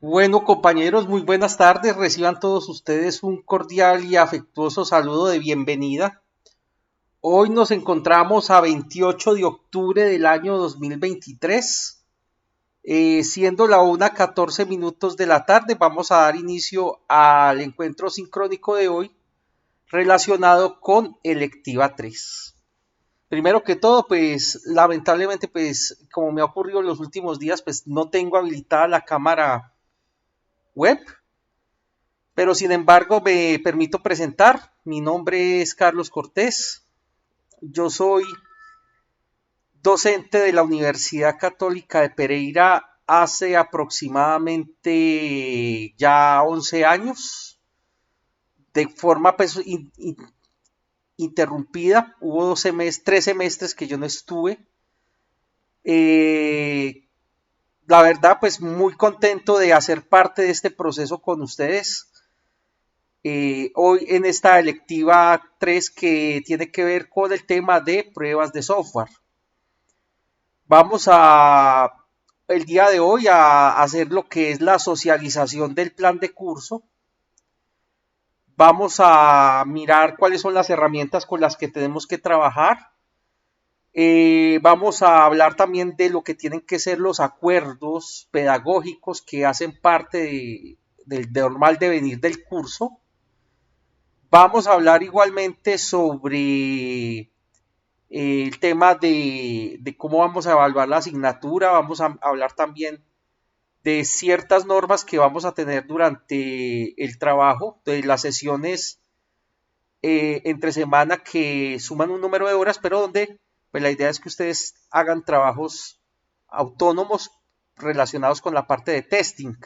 Bueno, compañeros, muy buenas tardes. Reciban todos ustedes un cordial y afectuoso saludo de bienvenida. Hoy nos encontramos a 28 de octubre del año 2023, siendo la 1:14 de la tarde. Vamos a dar inicio al encuentro sincrónico de hoy relacionado con Electiva 3. Primero que todo, pues lamentablemente, pues como me ha ocurrido en los últimos días, pues no tengo habilitada la cámara web. Pero sin embargo me permito presentar. Mi nombre es Carlos Cortés. Yo soy docente de la Universidad Católica de Pereira hace aproximadamente ya 11 años. De forma pues, interrumpida. Hubo 3 semestres que yo no estuve. Eh, la verdad pues muy contento de hacer parte de este proceso con ustedes. Hoy en esta electiva 3 que tiene que ver con el tema de pruebas de software. Vamos a el día de hoy a hacer lo que es la socialización del plan de curso. Vamos a mirar cuáles son las herramientas con las que tenemos que trabajar. Vamos a hablar también de lo que tienen que ser los acuerdos pedagógicos que hacen parte del normal devenir del curso. Vamos a hablar igualmente sobre el tema de cómo vamos a evaluar la asignatura. Vamos a hablar también de ciertas normas que vamos a tener durante el trabajo, de las sesiones entre semana que suman un número de horas, pero donde pues la idea es que ustedes hagan trabajos autónomos relacionados con la parte de testing.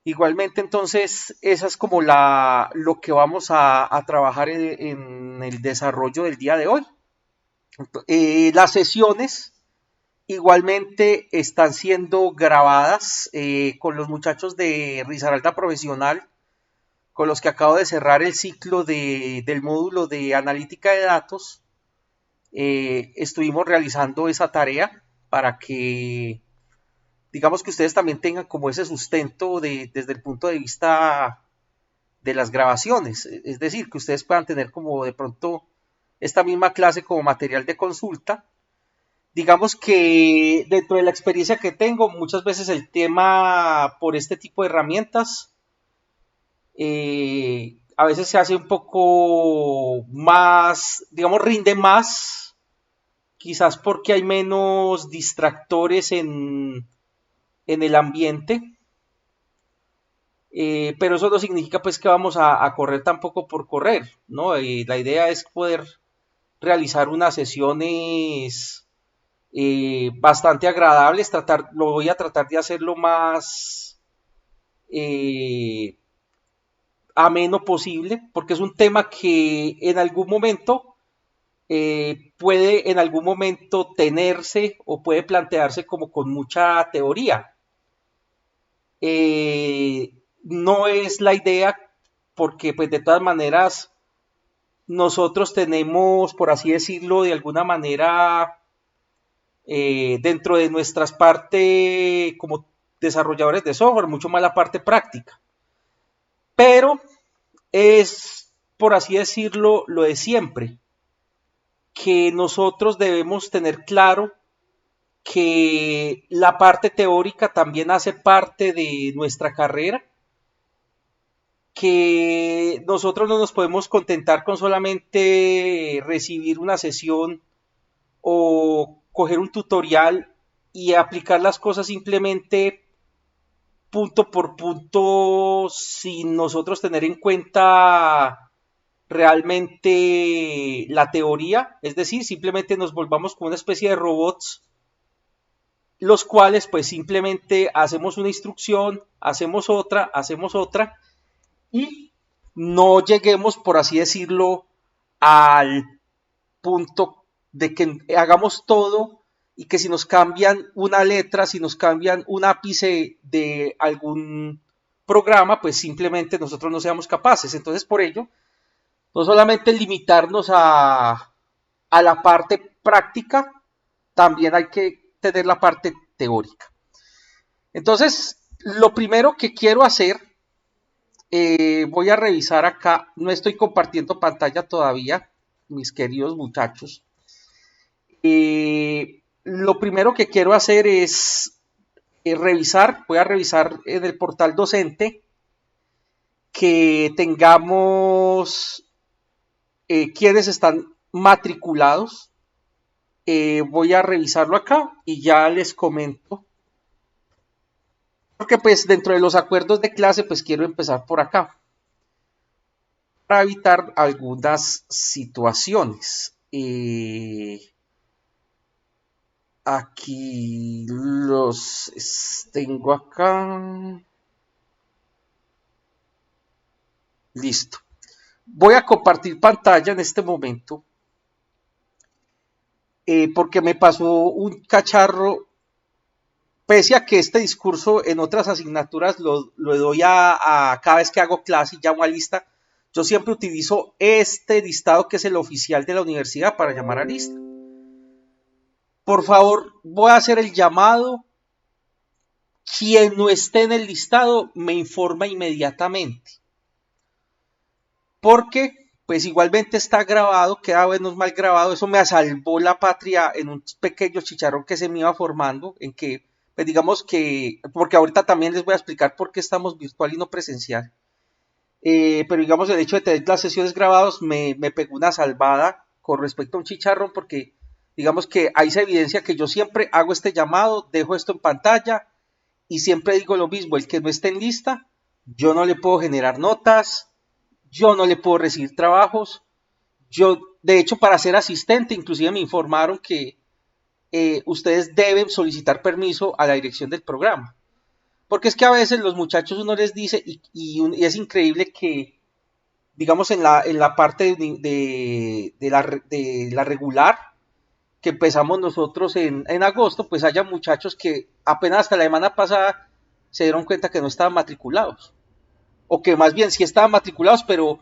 Igualmente, entonces, esa es como lo que vamos a trabajar en el desarrollo del día de hoy. Las sesiones igualmente están siendo grabadas con los muchachos de Risaralda Profesional, con los que acabo de cerrar el ciclo del módulo de analítica de datos. Estuvimos realizando esa tarea para que digamos que ustedes también tengan como ese sustento desde el punto de vista de las grabaciones, es decir, que ustedes puedan tener como de pronto esta misma clase como material de consulta. Digamos que dentro de la experiencia que tengo, muchas veces el tema por este tipo de herramientas a veces se hace un poco más, digamos, rinde más, quizás porque hay menos distractores en el ambiente. Pero eso no significa pues que vamos a correr tampoco por correr, ¿no? La idea es poder realizar unas sesiones bastante agradables, lo voy a tratar de hacer lo más eh, ameno posible, porque es un tema que en algún momento puede en algún momento tenerse o puede plantearse como con mucha teoría. No es la idea porque pues de todas maneras nosotros tenemos, por así decirlo, de alguna manera dentro de nuestras partes como desarrolladores de software, mucho más la parte práctica. Pero es, por así decirlo, lo de siempre, que nosotros debemos tener claro que la parte teórica también hace parte de nuestra carrera, que nosotros no nos podemos contentar con solamente recibir una sesión o coger un tutorial y aplicar las cosas simplemente punto por punto sin nosotros tener en cuenta realmente la teoría, es decir, simplemente nos volvamos como una especie de robots, los cuales pues simplemente hacemos una instrucción, hacemos otra y no lleguemos, por así decirlo, al punto de que hagamos todo y que si nos cambian una letra, si nos cambian un ápice de algún programa, pues simplemente nosotros no seamos capaces. Entonces, por ello, no solamente limitarnos a la parte práctica, también hay que tener la parte teórica. Entonces, Lo primero que quiero hacer, voy a revisar acá, no estoy compartiendo pantalla todavía, mis queridos muchachos. Lo primero que quiero hacer es voy a revisar en el portal docente que tengamos quienes están matriculados. Voy a revisarlo acá y ya les comento. Porque pues dentro de los acuerdos de clase pues quiero empezar por acá. Para evitar algunas situaciones. Aquí los tengo acá. Listo. Voy a compartir pantalla en este momento porque me pasó un cacharro, pese a que este discurso en otras asignaturas lo doy a cada vez que hago clase y llamo a lista, yo siempre utilizo este listado que es el oficial de la universidad para llamar a lista. Por favor, voy a hacer el llamado. Quien no esté en el listado me informa inmediatamente. Porque pues igualmente está grabado, queda menos mal grabado, eso me salvó la patria en un pequeño chicharrón que se me iba formando, en que, pues digamos que, porque ahorita también les voy a explicar por qué estamos virtual y no presencial, pero digamos el hecho de tener las sesiones grabadas me pegó una salvada con respecto a un chicharrón, porque digamos que ahí se evidencia que yo siempre hago este llamado, dejo esto en pantalla y siempre digo lo mismo, el que no esté en lista, yo no le puedo generar notas, yo no le puedo recibir trabajos. Yo, de hecho, para ser asistente, inclusive me informaron que ustedes deben solicitar permiso a la dirección del programa. Porque es que a veces los muchachos uno les dice, y es increíble que, digamos, en la parte de la regular, que empezamos nosotros en agosto, pues haya muchachos que apenas hasta la semana pasada se dieron cuenta que no estaban matriculados. O que más bien sí estaban matriculados, pero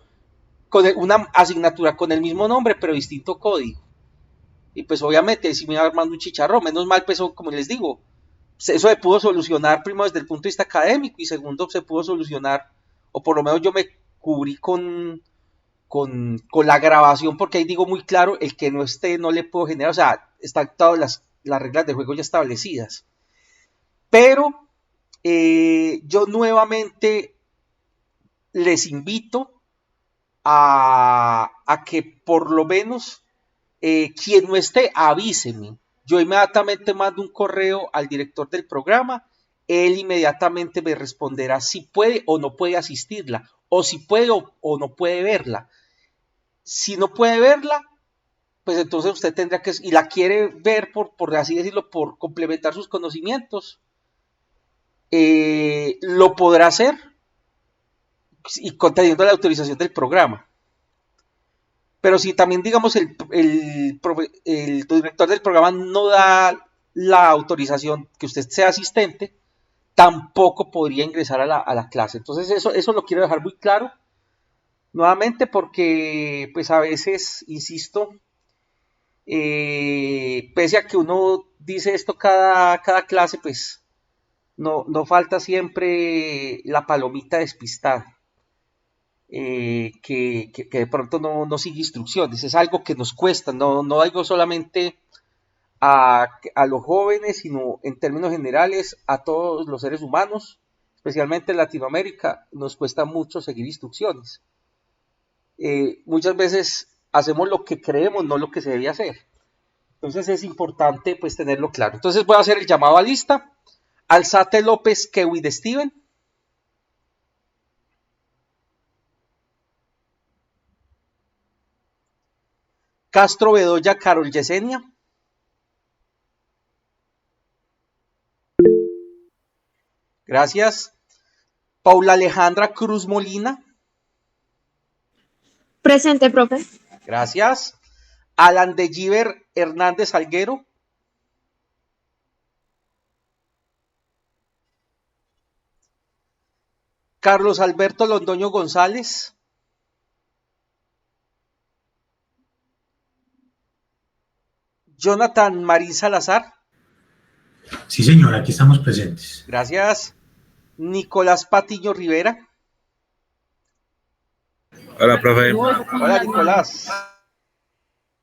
con una asignatura con el mismo nombre, pero distinto código. Y pues obviamente si me iba armando un chicharrón, menos mal pues como les digo, eso se pudo solucionar primero desde el punto de vista académico y segundo se pudo solucionar, o por lo menos yo me cubrí con la grabación porque ahí digo muy claro, el que no esté no le puedo generar, o sea, están todas las reglas de juego ya establecidas. Pero yo nuevamente les invito que por lo menos quien no esté, avíseme. Yo inmediatamente mando un correo al director del programa, él inmediatamente me responderá si puede o no puede asistirla, o si puede o no puede verla. Si no puede verla, pues entonces usted tendrá que, y la quiere ver por así decirlo, por complementar sus conocimientos, lo podrá hacer y conteniendo la autorización del programa. Pero si también, digamos, el director del programa no da la autorización que usted sea asistente, tampoco podría ingresar a la clase. Entonces eso lo quiero dejar muy claro, nuevamente, porque pues a veces, insisto, pese a que uno dice esto cada clase, pues no falta siempre la palomita despistada. Que de pronto no sigue instrucciones. Es algo que nos cuesta, no digo solamente a los jóvenes, sino en términos generales a todos los seres humanos, especialmente en Latinoamérica, nos cuesta mucho seguir instrucciones. Muchas veces hacemos lo que creemos, no lo que se debe hacer. Entonces es importante pues tenerlo claro. Entonces voy a hacer el llamado a lista. Alzate López Kewi de Steven. Castro Bedoya Carol Yesenia. Gracias. Paula Alejandra Cruz Molina. Presente, profe. Gracias. Alan de Giver Hernández Alguero. Carlos Alberto Londoño González. Jonathan Marín Salazar. Sí, señor, aquí estamos presentes. Gracias. Nicolás Patiño Rivera. Hola, profe. Hola, Nicolás.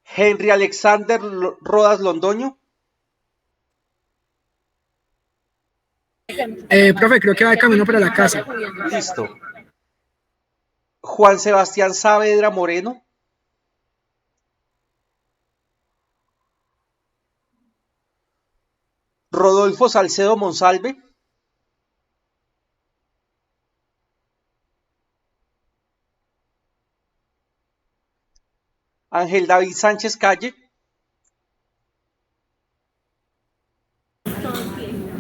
Henry Alexander Rodas Londoño. Profe, creo que va de camino para la casa. Listo. Juan Sebastián Saavedra Moreno. Rodolfo Salcedo Monsalve. Ángel David Sánchez Calle.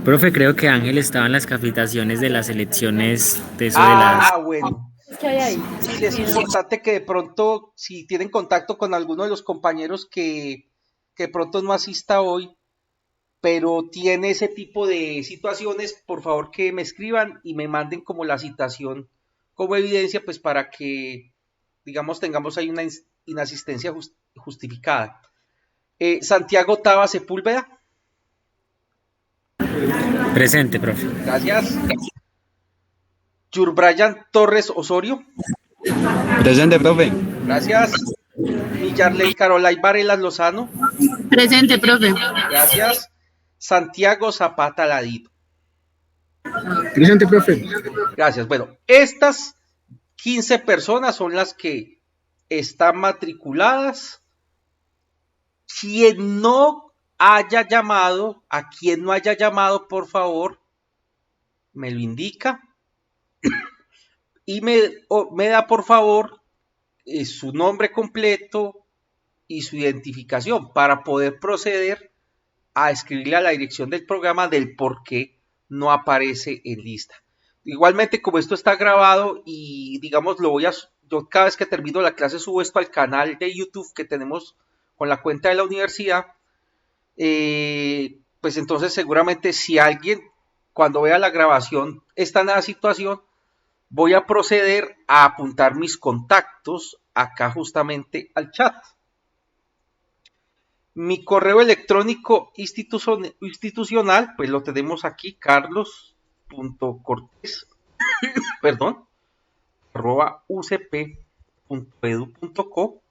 Profe, creo que Ángel estaba en las capacitaciones de las elecciones de eso de las... Bueno. Sí, es importante que de pronto, si tienen contacto con alguno de los compañeros que de pronto no asista hoy, pero tiene ese tipo de situaciones, por favor que me escriban y me manden como la citación como evidencia, pues para que, digamos, tengamos ahí una inasistencia justificada. Santiago Taba Sepúlveda. Presente, profe. Gracias. Yurbrian Torres Osorio. Presente, profe. Gracias. Millarley Carolay Varelas Lozano. Presente, profe. Gracias. Santiago Zapata Ladito. Presente, profe. Gracias. Bueno, estas 15 personas son las que están matriculadas. Quien no haya llamado, a quien no haya llamado, por favor, me lo indica y me da, por favor, su nombre completo y su identificación para poder proceder a escribirle a la dirección del programa del por qué no aparece en lista. Igualmente, como esto está grabado y digamos yo cada vez que termino la clase subo esto al canal de YouTube que tenemos con la cuenta de la universidad, pues entonces seguramente si alguien cuando vea la grabación está en la situación, voy a proceder a apuntar mis contactos acá justamente al chat. Mi correo electrónico institucional, pues lo tenemos aquí, carlos.cortés, perdón, @ucp.edu.co.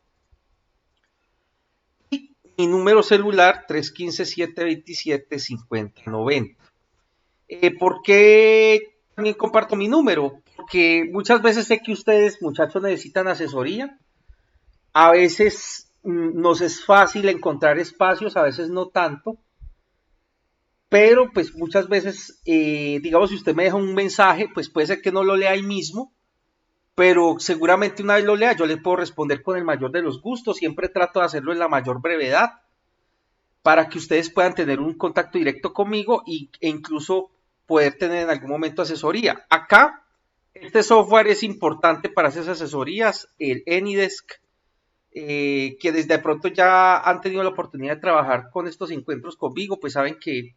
Y mi número celular, 315-727-5090. ¿Por qué también comparto mi número? Porque muchas veces sé que ustedes, muchachos, necesitan asesoría. A veces nos es fácil encontrar espacios, a veces no tanto. Pero pues muchas veces, digamos, si usted me deja un mensaje, pues puede ser que no lo lea ahí mismo, pero seguramente una vez lo lea, yo le puedo responder con el mayor de los gustos. Siempre trato de hacerlo en la mayor brevedad para que ustedes puedan tener un contacto directo conmigo e incluso poder tener en algún momento asesoría. Acá, este software es importante para esas asesorías, el AnyDesk, que desde pronto ya han tenido la oportunidad de trabajar con estos encuentros conmigo, pues saben que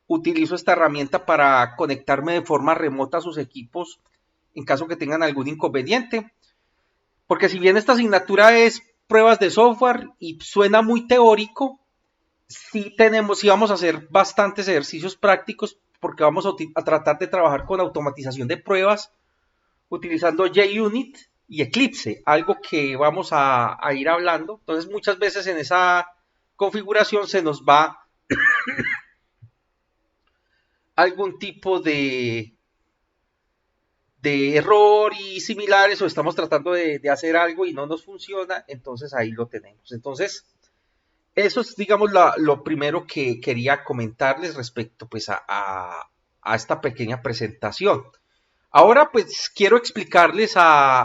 utilizo esta herramienta para conectarme de forma remota a sus equipos en caso que tengan algún inconveniente. Porque si bien esta asignatura es pruebas de software y suena muy teórico, sí vamos a hacer bastantes ejercicios prácticos porque vamos a tratar de trabajar con automatización de pruebas utilizando JUnit y Eclipse, algo que vamos a ir hablando. Entonces muchas veces en esa configuración se nos va algún tipo de error y similares, o estamos tratando de hacer algo y no nos funciona, entonces ahí lo tenemos. Entonces, eso es, digamos, lo primero que quería comentarles respecto pues a esta pequeña presentación. Ahora pues quiero explicarles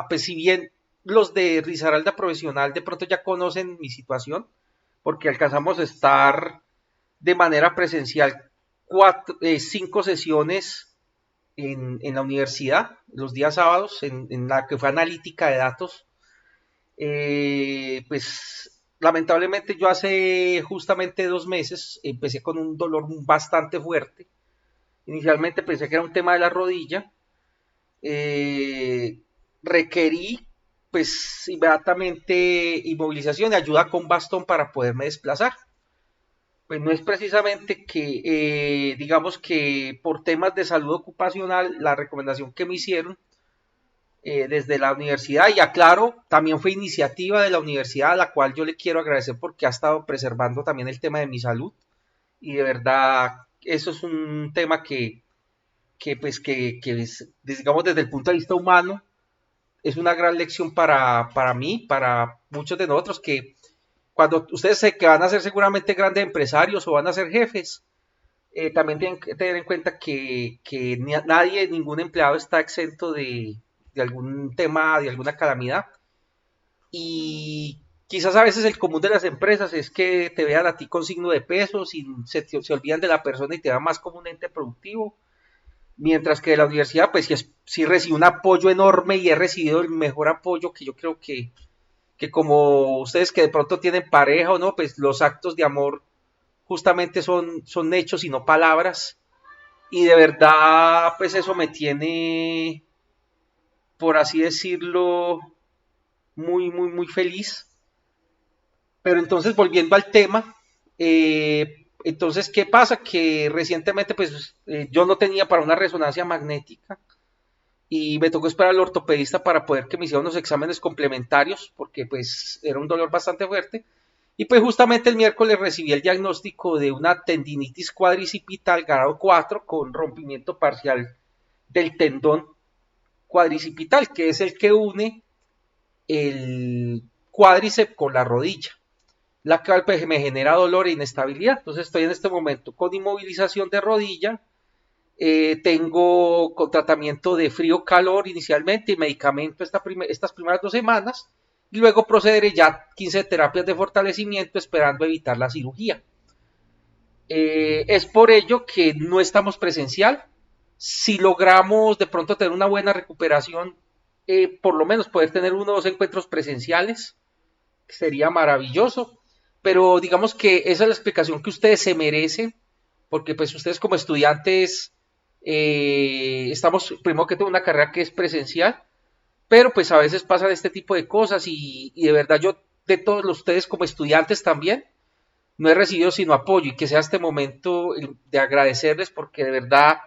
pues si bien los de Risaralda Profesional de pronto ya conocen mi situación, porque alcanzamos a estar de manera presencial 5 sesiones en la universidad, los días sábados, en la que fue analítica de datos. Pues lamentablemente yo hace justamente 2 meses empecé con un dolor bastante fuerte. Inicialmente pensé que era un tema de la rodilla. Requerí pues inmediatamente inmovilización y ayuda con bastón para poderme desplazar. pues no es precisamente que, digamos que por temas de salud ocupacional, la recomendación que me hicieron desde la universidad, y aclaro, también fue iniciativa de la universidad, a la cual yo le quiero agradecer porque ha estado preservando también el tema de mi salud, y de verdad, eso es un tema que es, digamos, desde el punto de vista humano, es una gran lección para mí, para muchos de nosotros, que cuando ustedes se, que van a ser seguramente grandes empresarios o van a ser jefes, también tienen que tener en cuenta que nadie, ningún empleado está exento de algún tema, de alguna calamidad. Y quizás a veces el común de las empresas es que te vean a ti con signo de peso, se olvidan de la persona y te dan más como un ente productivo. Mientras que de la universidad, pues sí recibo un apoyo enorme y he recibido el mejor apoyo que yo creo que como ustedes que de pronto tienen pareja o no, pues los actos de amor justamente son hechos y no palabras. Y de verdad, pues eso me tiene, por así decirlo, muy feliz. Pero entonces, volviendo al tema, entonces, ¿qué pasa? Que recientemente, pues, yo no tenía para una resonancia magnética y me tocó esperar al ortopedista para poder que me hiciera unos exámenes complementarios, porque, pues, era un dolor bastante fuerte. Y, pues, justamente el miércoles recibí el diagnóstico de una tendinitis cuadricipital grado 4 con rompimiento parcial del tendón cuadricipital, que es el que une el cuádriceps con la rodilla, la cual pues, me genera dolor e inestabilidad. Entonces estoy en este momento con inmovilización de rodilla, tengo con tratamiento de frío-calor inicialmente y medicamento estas primeras 2 semanas, y luego procederé ya 15 terapias de fortalecimiento esperando evitar la cirugía. Es por ello que no estamos presencial. Si logramos de pronto tener una buena recuperación, por lo menos poder tener 1 o 2 encuentros presenciales, sería maravilloso. Pero digamos que esa es la explicación que ustedes se merecen, porque pues ustedes como estudiantes estamos, primero que todo, una carrera que es presencial, pero pues a veces pasan este tipo de cosas y de verdad yo de todos ustedes como estudiantes también no he recibido sino apoyo, y que sea este momento de agradecerles porque de verdad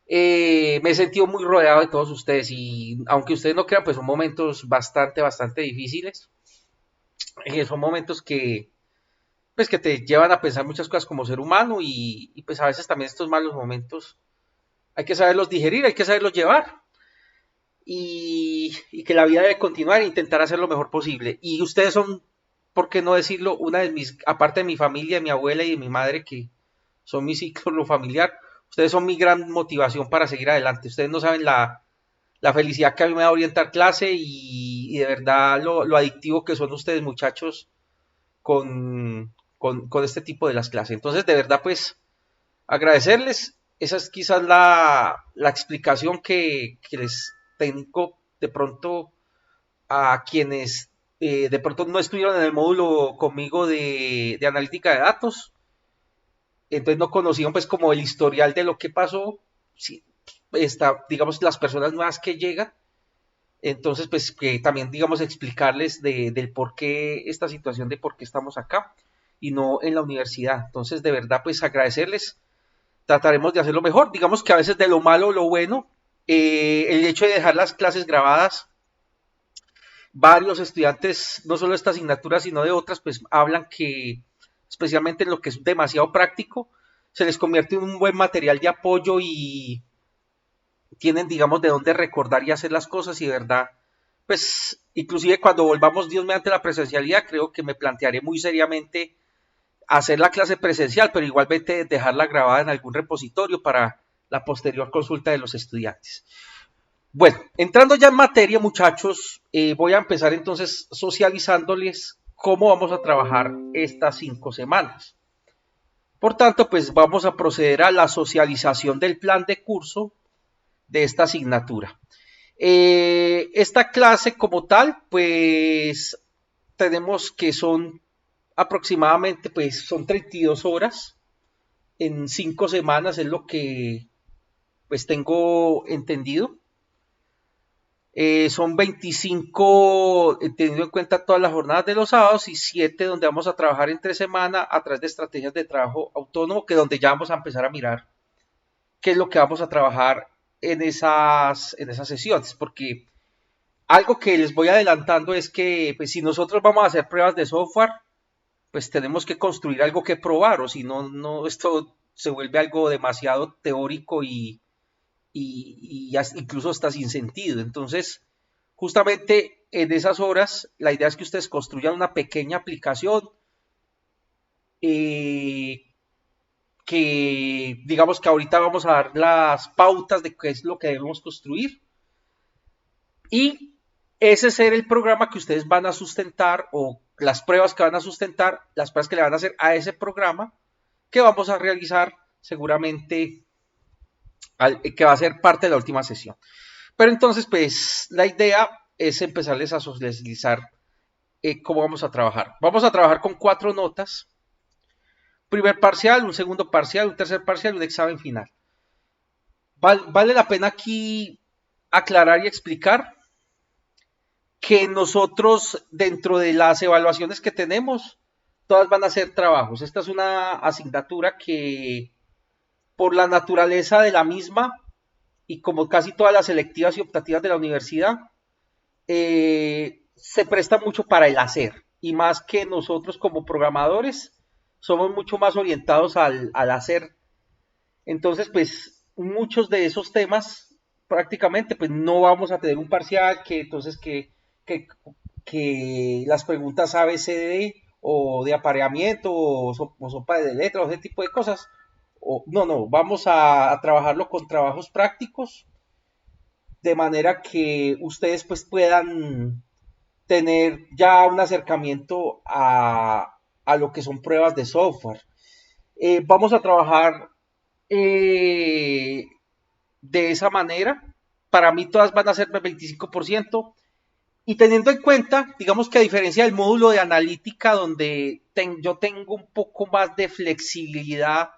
me he sentido muy rodeado de todos ustedes, y aunque ustedes no crean, pues son momentos bastante difíciles, son momentos pues que te llevan a pensar muchas cosas como ser humano, y pues a veces también estos malos momentos hay que saberlos digerir, hay que saberlos llevar, y que la vida debe continuar e intentar hacer lo mejor posible. Y ustedes son, por qué no decirlo, una de mis, aparte de mi familia, de mi abuela y de mi madre, que son mi ciclo familiar, ustedes son mi gran motivación para seguir adelante. Ustedes no saben la felicidad que a mí me da orientar clase, y de verdad lo adictivo que son ustedes, muchachos, con este tipo de las clases. Entonces, de verdad, pues, agradecerles. Esa es quizás la explicación que les tengo de pronto a quienes de pronto no estuvieron en el módulo conmigo de analítica de datos, entonces no conocían pues como el historial de lo que pasó, si, digamos, las personas nuevas que llegan, entonces pues que también digamos explicarles del por qué esta situación, de por qué estamos acá y no en la universidad. Entonces de verdad pues agradecerles, trataremos de hacerlo mejor, digamos que a veces de lo malo lo bueno, el hecho de dejar las clases grabadas, varios estudiantes, no solo de esta asignatura, sino de otras, pues hablan que, especialmente en lo que es demasiado práctico, se les convierte en un buen material de apoyo y tienen, digamos, de dónde recordar y hacer las cosas, y de verdad, pues, inclusive cuando volvamos, Dios mediante, la presencialidad, creo que me plantearé muy seriamente hacer la clase presencial, pero igualmente dejarla grabada en algún repositorio para la posterior consulta de los estudiantes. Bueno, entrando ya en materia, muchachos, voy a empezar entonces socializándoles cómo vamos a trabajar estas 5 semanas. Por tanto, pues vamos a proceder a la socialización del plan de curso de esta asignatura. Esta clase como tal, pues tenemos que son aproximadamente, pues son 32 horas en 5 semanas, es lo que pues tengo entendido. Son 25 teniendo en cuenta todas las jornadas de los sábados y 7 donde vamos a trabajar entre semana a través de estrategias de trabajo autónomo, que donde ya vamos a empezar a mirar qué es lo que vamos a trabajar en esas sesiones, porque algo que les voy adelantando es que pues, si nosotros vamos a hacer pruebas de software, pues tenemos que construir algo que probar, o si no, esto se vuelve algo demasiado teórico y incluso hasta sin sentido. Entonces, justamente en esas horas, la idea es que ustedes construyan una pequeña aplicación que digamos que ahorita vamos a dar las pautas de qué es lo que debemos construir y ese será el programa que ustedes van a sustentar o las pruebas que van a sustentar, las pruebas que le van a hacer a ese programa que vamos a realizar seguramente que va a ser parte de la última sesión. Pero entonces, pues, la idea es empezarles a socializar cómo vamos a trabajar. Vamos a trabajar con 4 notas. Primer parcial, un segundo parcial, un tercer parcial, un examen final. Vale la pena aquí aclarar y explicar que nosotros, dentro de las evaluaciones que tenemos, todas van a ser trabajos. Esta es una asignatura que, por la naturaleza de la misma, y como casi todas las selectivas y optativas de la universidad, se presta mucho para el hacer. Y más que nosotros como programadores, somos mucho más orientados al hacer. Entonces, pues, muchos de esos temas, prácticamente, pues, no vamos a tener un parcial que entonces que las preguntas A, B, C, D, o de apareamiento, o sopa de letras, o ese tipo de cosas. No, vamos a trabajarlo con trabajos prácticos, de manera que ustedes pues puedan tener ya un acercamiento a lo que son pruebas de software. Vamos a trabajar de esa manera. Para mí todas van a ser del 25%. Y teniendo en cuenta, digamos que a diferencia del módulo de analítica, donde yo tengo un poco más de flexibilidad,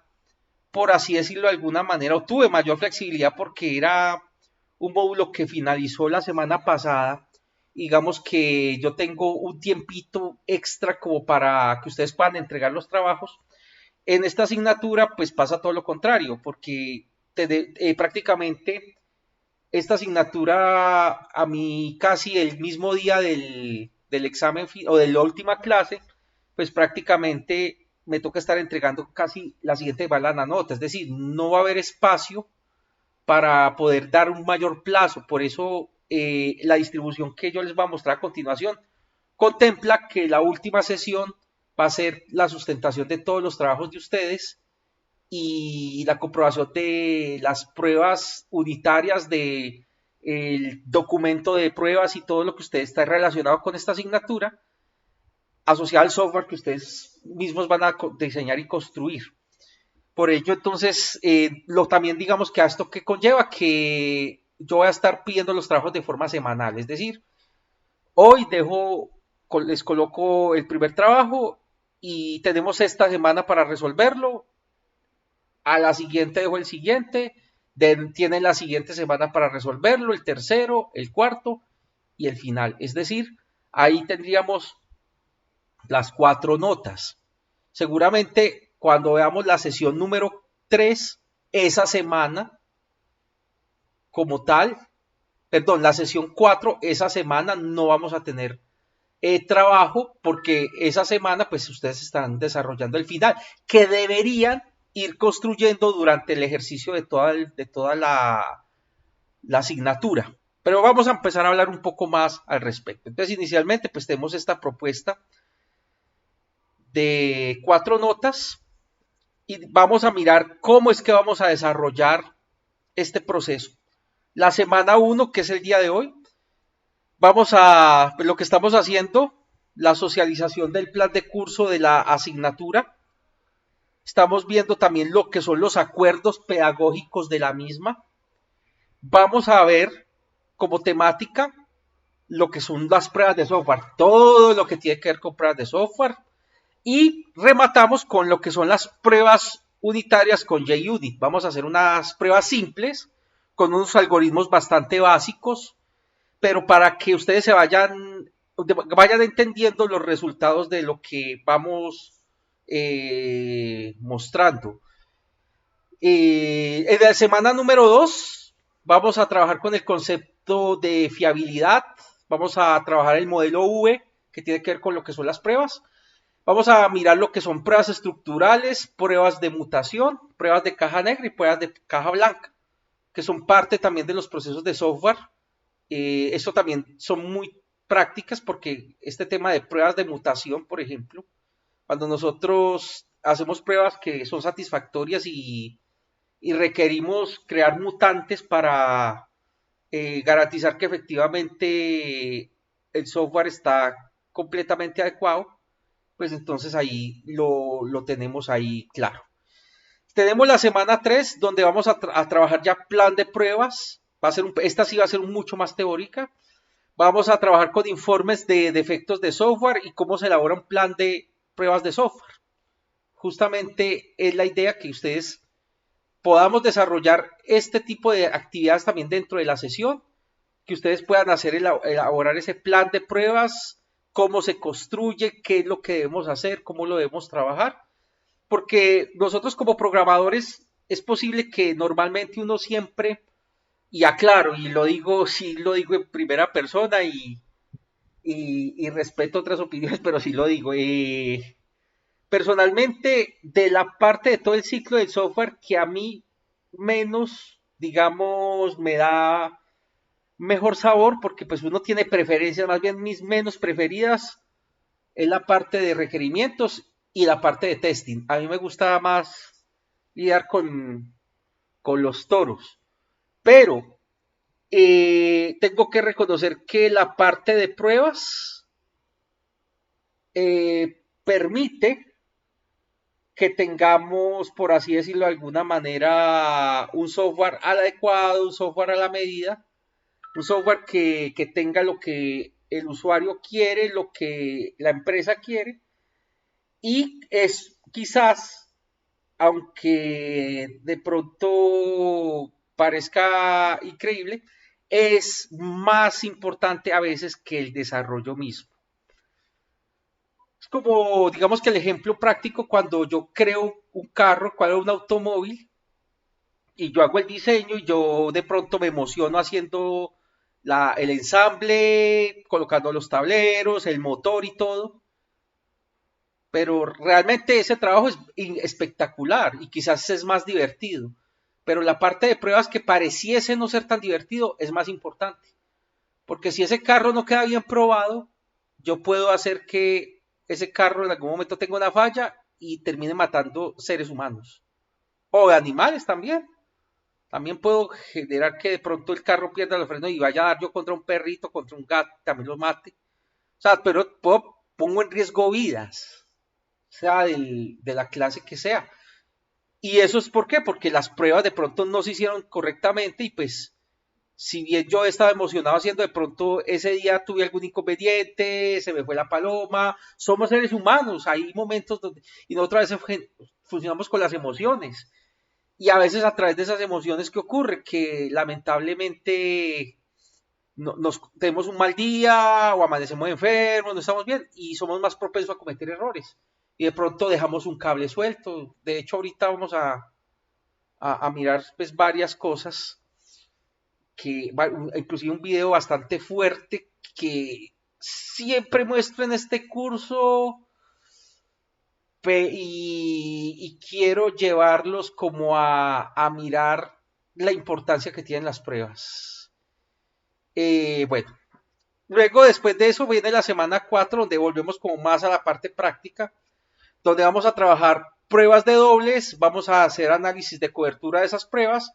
por así decirlo de alguna manera, o tuve mayor flexibilidad porque era un módulo que finalizó la semana pasada. Digamos que yo tengo un tiempito extra como para que ustedes puedan entregar los trabajos. En esta asignatura pues pasa todo lo contrario, porque prácticamente esta asignatura a mí casi el mismo día del examen o de la última clase, pues prácticamente me toca estar entregando casi la siguiente balana nota, es decir, no va a haber espacio para poder dar un mayor plazo. Por eso la distribución que yo les voy a mostrar a continuación contempla que la última sesión va a ser la sustentación de todos los trabajos de ustedes y la comprobación de las pruebas unitarias de el documento de pruebas y todo lo que ustedes está relacionado con esta asignatura asociado al software que ustedes mismos van a diseñar y construir. Por ello, entonces, también digamos que a esto que conlleva que yo voy a estar pidiendo los trabajos de forma semanal, es decir, hoy les coloco el primer trabajo y tenemos esta semana para resolverlo, a la siguiente dejo el siguiente, tienen la siguiente semana para resolverlo, el tercero, el cuarto y el final, es decir, ahí tendríamos las 4 notas. Seguramente cuando veamos la sesión número 3, esa semana como tal, perdón, la sesión 4, esa semana no vamos a tener trabajo porque esa semana pues ustedes están desarrollando el final, que deberían ir construyendo durante el ejercicio de toda la asignatura. Pero vamos a empezar a hablar un poco más al respecto. Entonces, inicialmente pues tenemos esta propuesta de 4 notas y vamos a mirar cómo es que vamos a desarrollar este proceso. La semana 1, que es el día de hoy, lo que estamos haciendo, la socialización del plan de curso de la asignatura. Estamos viendo también lo que son los acuerdos pedagógicos de la misma. Vamos a ver como temática lo que son las pruebas de software, todo lo que tiene que ver con pruebas de software. Y rematamos con lo que son las pruebas unitarias con JUnit. Vamos a hacer unas pruebas simples con unos algoritmos bastante básicos, pero para que ustedes vayan entendiendo los resultados de lo que vamos mostrando. En la semana número 2 vamos a trabajar con el concepto de fiabilidad, vamos a trabajar el modelo V, que tiene que ver con lo que son las pruebas. Vamos a mirar lo que son pruebas estructurales, pruebas de mutación, pruebas de caja negra y pruebas de caja blanca, que son parte también de los procesos de software. Esto también son muy prácticas porque este tema de pruebas de mutación, por ejemplo, cuando nosotros hacemos pruebas que son satisfactorias y requerimos crear mutantes para garantizar que efectivamente el software está completamente adecuado, pues entonces ahí lo tenemos ahí claro. Tenemos la semana 3 donde vamos a trabajar ya plan de pruebas. Esta sí va a ser mucho más teórica. Vamos a trabajar con informes de defectos de software y cómo se elabora un plan de pruebas de software. Justamente es la idea que ustedes podamos desarrollar este tipo de actividades también dentro de la sesión, que ustedes puedan elaborar ese plan de pruebas, cómo se construye, qué es lo que debemos hacer, cómo lo debemos trabajar, porque nosotros como programadores es posible que normalmente uno siempre, y aclaro, y lo digo, sí lo digo en primera persona y respeto otras opiniones, pero sí lo digo, personalmente, de la parte de todo el ciclo del software que a mí menos, digamos, me da mejor sabor, porque pues uno tiene preferencias, más bien mis menos preferidas es la parte de requerimientos y la parte de testing. A mí me gusta más lidiar con los toros, pero tengo que reconocer que la parte de pruebas permite que tengamos, por así decirlo de alguna manera, un software adecuado, un software a la medida, un software que tenga lo que el usuario quiere, lo que la empresa quiere, y es quizás, aunque de pronto parezca increíble, es más importante a veces que el desarrollo mismo. Es como, digamos que el ejemplo práctico cuando yo creo un carro, creo un automóvil, y yo hago el diseño y yo de pronto me emociono haciendo el ensamble, colocando los tableros, el motor y todo, pero realmente ese trabajo es espectacular y quizás es más divertido, pero la parte de pruebas que pareciese no ser tan divertido es más importante, porque si ese carro no queda bien probado, yo puedo hacer que ese carro en algún momento tenga una falla y termine matando seres humanos o animales también. También puedo generar que de pronto el carro pierda los frenos y vaya a dar yo contra un perrito, contra un gato, también lo mate. O sea, pero pongo en riesgo vidas, sea de la clase que sea. ¿Y eso es por qué? Porque las pruebas de pronto no se hicieron correctamente y pues si bien yo estaba emocionado haciendo, de pronto ese día tuve algún inconveniente, se me fue la paloma, somos seres humanos, hay momentos donde, y nosotros a veces funcionamos con las emociones, y a veces a través de esas emociones que ocurre, que lamentablemente tenemos un mal día o amanecemos enfermos, no estamos bien y somos más propensos a cometer errores. Y de pronto dejamos un cable suelto. De hecho, ahorita vamos a mirar pues, varias cosas, inclusive un video bastante fuerte que siempre muestro en este curso y quiero llevarlos como a mirar la importancia que tienen las pruebas. Bueno, luego después de eso viene la semana 4 donde volvemos como más a la parte práctica, donde vamos a trabajar pruebas de dobles, vamos a hacer análisis de cobertura de esas pruebas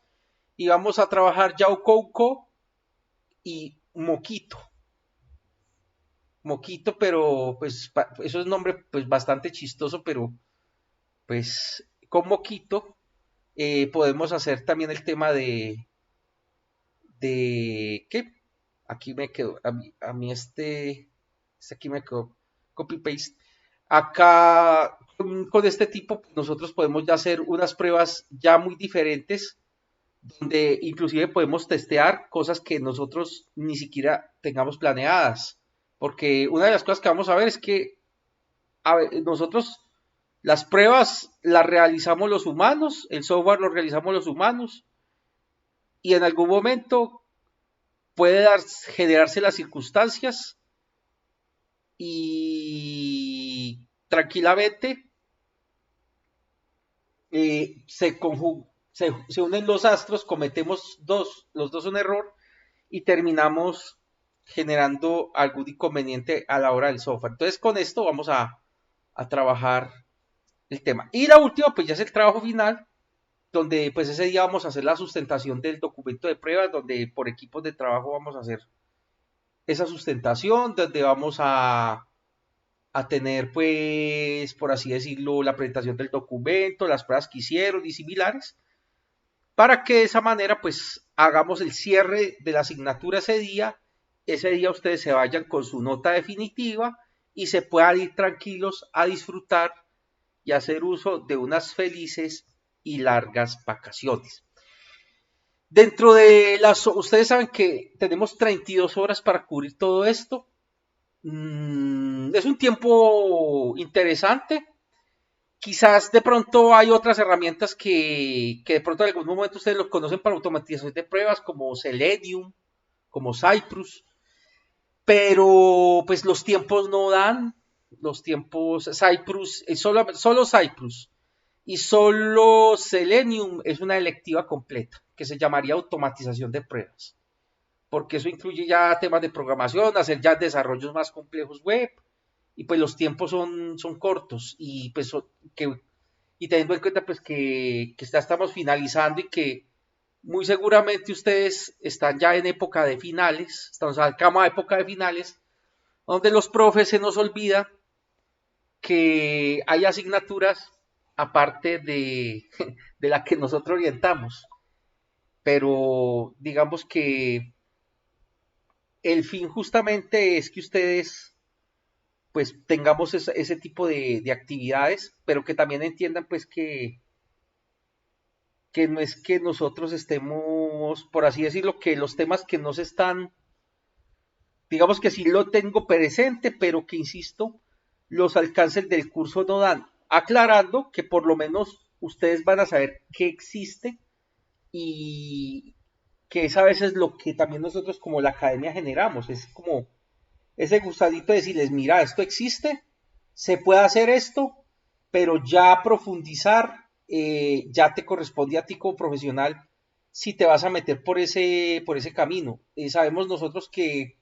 y vamos a trabajar Yaukouko y Moquito. Moquito, pero pues eso es nombre pues bastante chistoso, pero pues con Moquito podemos hacer también el tema de ¿qué? Aquí me quedó, a mí aquí me quedó copy paste. Acá con este tipo nosotros podemos ya hacer unas pruebas ya muy diferentes donde inclusive podemos testear cosas que nosotros ni siquiera tengamos planeadas. Porque una de las cosas que vamos a ver es que nosotros las pruebas las realizamos los humanos, el software lo realizamos los humanos, y en algún momento puede generarse las circunstancias y tranquilamente se unen los astros, cometemos los dos un error y terminamos generando algún inconveniente a la hora del software. Entonces con esto vamos a trabajar el tema. Y la última pues ya es el trabajo final, donde pues ese día vamos a hacer la sustentación del documento de pruebas, donde por equipos de trabajo vamos a hacer esa sustentación, donde vamos a tener pues, por así decirlo, la presentación del documento, las pruebas que hicieron y similares, para que de esa manera pues hagamos el cierre de la asignatura ese día ustedes se vayan con su nota definitiva y se puedan ir tranquilos a disfrutar y hacer uso de unas felices y largas vacaciones. Dentro de ustedes saben que tenemos 32 horas para cubrir todo esto. Es un tiempo interesante. Quizás de pronto hay otras herramientas que de pronto en algún momento ustedes lo conocen para automatización de pruebas, como Selenium, como Cypress, pero pues los tiempos no dan. Los tiempos, Cypress, solo Cypress y solo Selenium es una electiva completa, que se llamaría automatización de pruebas, porque eso incluye ya temas de programación, hacer ya desarrollos más complejos web, y pues los tiempos son cortos, y pues y teniendo en cuenta pues que ya estamos finalizando y que muy seguramente ustedes están ya en época de finales, estamos cercamos a época de finales, donde los profes se nos olvida que hay asignaturas aparte de la que nosotros orientamos, pero digamos que el fin justamente es que ustedes pues tengamos ese tipo de actividades, pero que también entiendan pues que no es que nosotros estemos, por así decirlo, que los temas que no se están, digamos que sí lo tengo presente, pero que insisto, los alcances del curso no dan, aclarando que por lo menos ustedes van a saber qué existe y que es a veces lo que también nosotros como la academia generamos, es como ese gusadito de decirles, mira, esto existe, se puede hacer esto, pero ya profundizar, ya te corresponde a ti como profesional si te vas a meter por ese camino. Sabemos nosotros que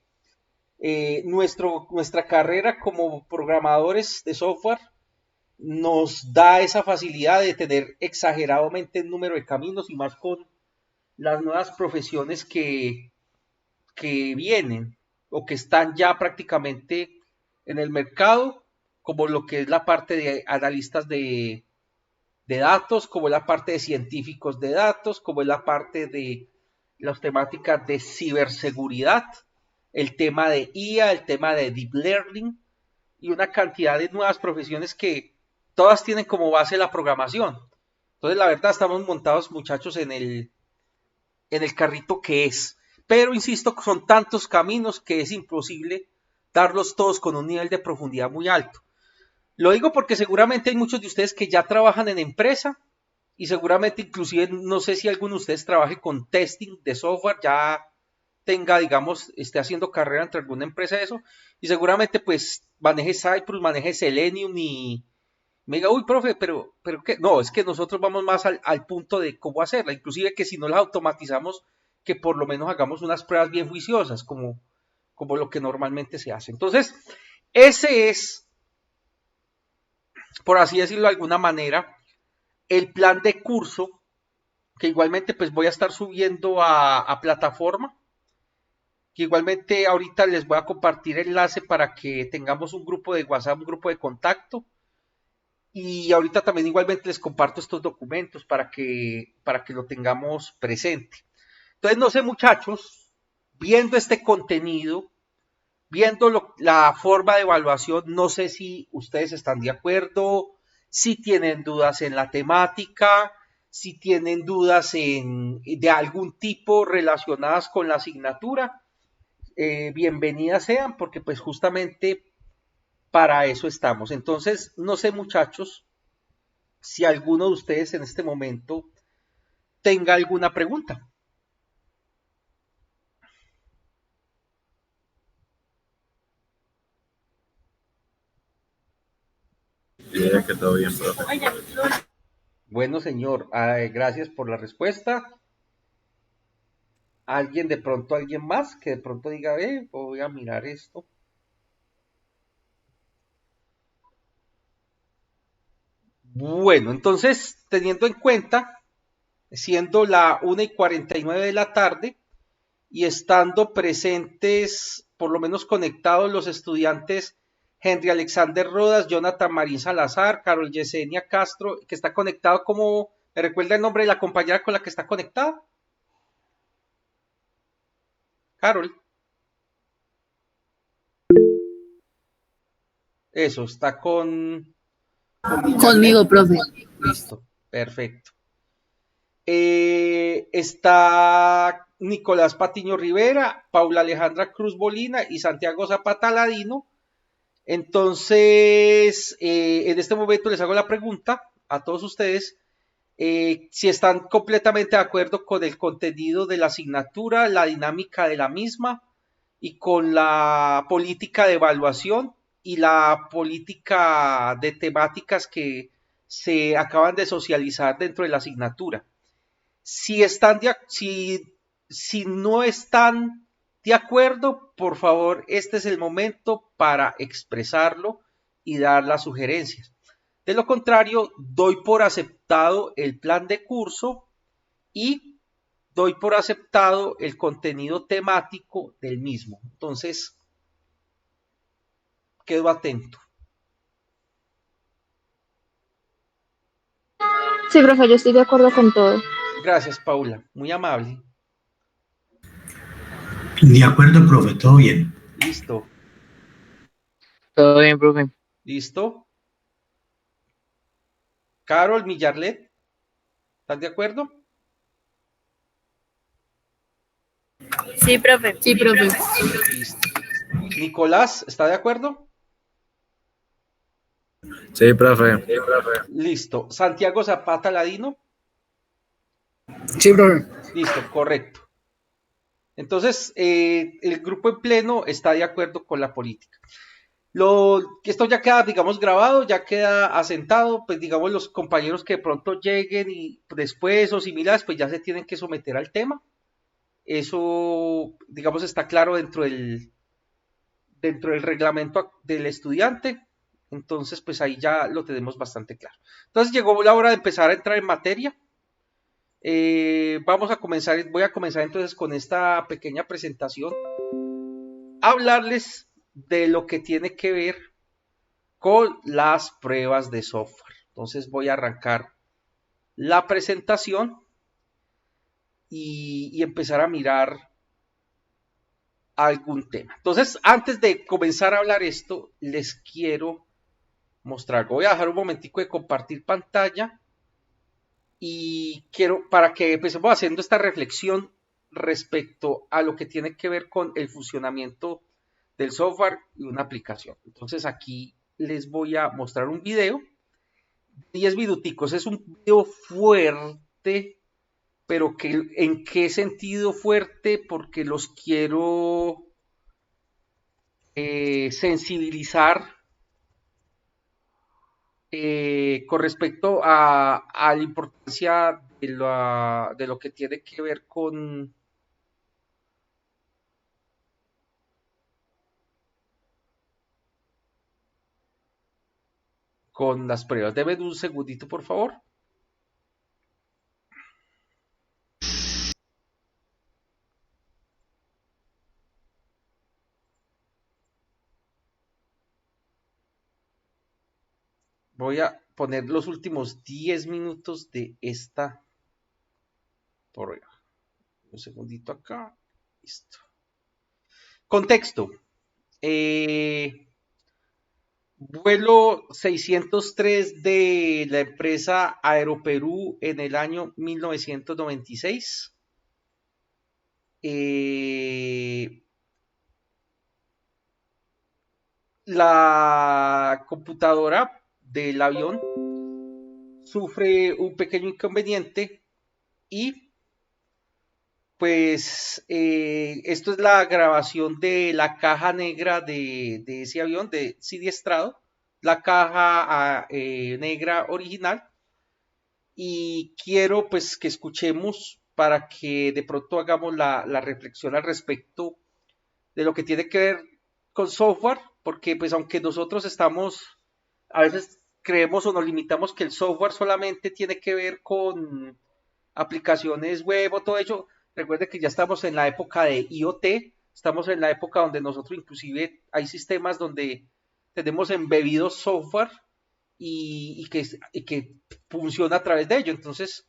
nuestra carrera como programadores de software nos da esa facilidad de tener exageradamente el número de caminos y más con las nuevas profesiones que vienen o que están ya prácticamente en el mercado, como lo que es la parte de analistas de datos, como la parte de científicos de datos, como es la parte de las temáticas de ciberseguridad, el tema de IA, el tema de deep learning y una cantidad de nuevas profesiones que todas tienen como base la programación. Entonces, la verdad, estamos montados, muchachos, en el carrito que es. Pero, insisto, son tantos caminos que es imposible darlos todos con un nivel de profundidad muy alto. Lo digo porque seguramente hay muchos de ustedes que ya trabajan en empresa y seguramente inclusive no sé si alguno de ustedes trabaje con testing de software, ya tenga, digamos, esté haciendo carrera entre alguna empresa de eso y seguramente pues maneje Cypress, maneje Selenium y me diga, uy, profe, pero ¿qué? No, es que nosotros vamos más al punto de cómo hacerla, inclusive que si no la automatizamos, que por lo menos hagamos unas pruebas bien juiciosas, como lo que normalmente se hace. Entonces, ese es, por así decirlo de alguna manera, el plan de curso, que igualmente pues voy a estar subiendo a plataforma, que igualmente ahorita les voy a compartir el enlace para que tengamos un grupo de WhatsApp, un grupo de contacto, y ahorita también igualmente les comparto estos documentos para que lo tengamos presente. Entonces, no sé, muchachos, viendo este contenido, viendo la forma de evaluación, no sé si ustedes están de acuerdo, si tienen dudas en la temática, Si tienen dudas de algún tipo relacionadas con la asignatura, bienvenidas sean, porque pues justamente para eso estamos. Entonces, no sé, muchachos, si alguno de ustedes en este momento tenga alguna pregunta. Diría que todo bien, profe. Bueno, señor, gracias por la respuesta. ¿Alguien de pronto, alguien más que de pronto diga, voy a mirar esto? Bueno, entonces, teniendo en cuenta, siendo la 1:49 de la tarde y estando presentes, por lo menos conectados, los estudiantes Henry Alexander Rodas, Jonathan Marín Salazar, Carol Yesenia Castro, que está conectado como, ¿me recuerda el nombre de la compañera con la que está conectada? Carol. Eso, está Conmigo, profe. Listo, perfecto. Está Nicolás Patiño Rivera, Paula Alejandra Cruz Bolina y Santiago Zapata Ladino. Entonces, en este momento les hago la pregunta a todos ustedes, si están completamente de acuerdo con el contenido de la asignatura, la dinámica de la misma y con la política de evaluación y la política de temáticas que se acaban de socializar dentro de la asignatura. Si no están de acuerdo, por favor, este es el momento para expresarlo y dar las sugerencias. De lo contrario, doy por aceptado el plan de curso y doy por aceptado el contenido temático del mismo. Entonces, quedo atento. Sí, profe, yo estoy de acuerdo con todo. Gracias, Paula. Muy amable. De acuerdo, profe, todo bien. Listo. Todo bien, profe. ¿Listo? Carol Millarlet, ¿estás de acuerdo? Sí, profe. Sí, profe. Listo. Nicolás, ¿está de acuerdo? Sí, profe. Listo. Santiago Zapata Ladino. Sí, profe. Listo, correcto. Entonces, el grupo en pleno está de acuerdo con la política. Esto ya queda, digamos, grabado, ya queda asentado, pues digamos los compañeros que de pronto lleguen y después o similares, pues ya se tienen que someter al tema. Eso, digamos, está claro dentro del reglamento del estudiante. Entonces, pues ahí ya lo tenemos bastante claro. Entonces llegó la hora de empezar a entrar en materia. Voy a comenzar entonces con esta pequeña presentación. Hablarles de lo que tiene que ver con las pruebas de software. Entonces voy a arrancar la presentación y empezar a mirar algún tema. Entonces, antes de comenzar a hablar esto, les quiero mostrar. Voy a dejar un momentico de compartir pantalla y quiero, para que empecemos haciendo esta reflexión respecto a lo que tiene que ver con el funcionamiento del software y una aplicación. Entonces aquí les voy a mostrar un video, 10 minuticos, es un video fuerte, pero ¿en qué sentido fuerte? Porque los quiero sensibilizar con respecto a la importancia de lo que tiene que ver con las pruebas. Deme un segundito, por favor. Voy a poner los últimos 10 minutos de esta prueba. Un segundito acá. Listo. Contexto. vuelo 603 de la empresa Aeroperú en el año 1996. La computadora del avión sufre un pequeño inconveniente y pues esto es la grabación de la caja negra de ese avión de Sidiestrado, la caja negra original, y quiero pues que escuchemos para que de pronto hagamos la reflexión al respecto de lo que tiene que ver con software, porque pues aunque nosotros estamos, a veces creemos o nos limitamos que el software solamente tiene que ver con aplicaciones web o todo ello. Recuerde que ya estamos en la época de IoT, estamos en la época donde nosotros inclusive hay sistemas donde tenemos embebidos software y que funciona a través de ello. Entonces,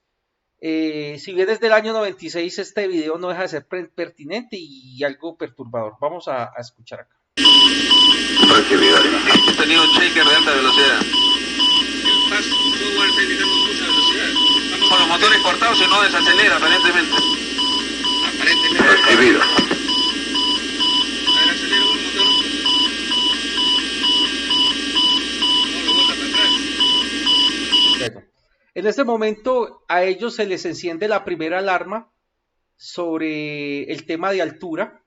si bien es del año 96, este video no deja de ser pertinente y algo perturbador. Vamos a escuchar acá. Recibido. He tenido un shaker de alta velocidad. El fast forward está indicando mucha velocidad. Estamos con los motores cortados y no desacelera aparentemente. Recibido. A ver, acelera un motor. No lo bota para atrás. Bueno, en este momento a ellos se les enciende la primera alarma sobre el tema de altura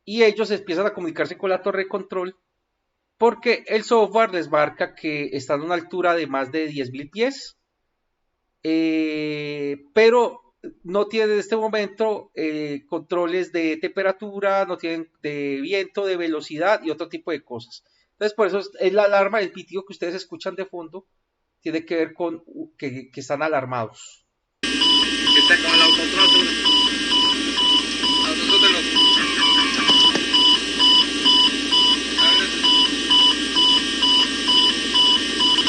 y ellos empiezan a comunicarse con la torre de control porque el software les marca que están a una altura de más de 10.000 pies, pero no tienen en este momento controles de temperatura, no tienen de viento, de velocidad y otro tipo de cosas. Entonces por eso es la alarma, el pitido que ustedes escuchan de fondo tiene que ver con que están alarmados. Que está con el autothrottle. Autothrottle.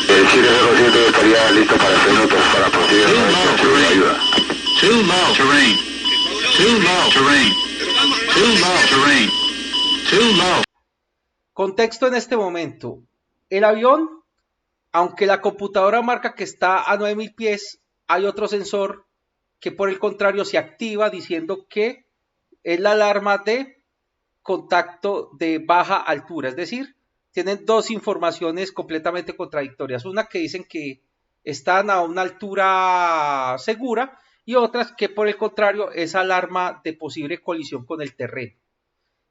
El 707 estaría listo para 6 minutos para proseguir nuestra ayuda. Too low terrain. Too low terrain. Too low terrain. Too low. Contexto en este momento. El avión, aunque la computadora marca que está a 9.000 pies, hay otro sensor que por el contrario se activa diciendo que es la alarma de contacto de baja altura. Es decir, tienen dos informaciones completamente contradictorias. Una que dicen que están a una altura segura y otras que por el contrario es alarma de posible colisión con el terreno.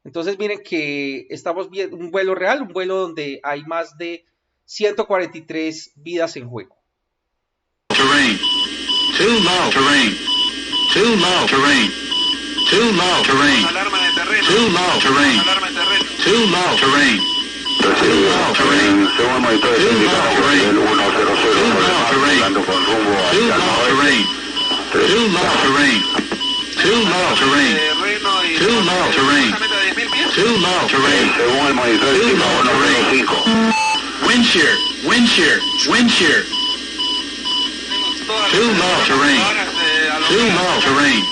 Entonces miren que estamos viendo un vuelo real, un vuelo donde hay más de 143 vidas en juego. Terrain. Too low terrain. Too low terrain. Too low terrain. Alarma de terreno. Too low terrain. Alarma de terreno. Too low terrain. Recibido. Terrain. Según monitores indicamos el 100 volando con rumbo hacia el noroeste. Too low terrain. Too low terrain. Too low terrain. Too low terrain. Según el monitor indicamos 105. Wind shear. Wind shear. Wind shear. Too low terrain. Too low terrain.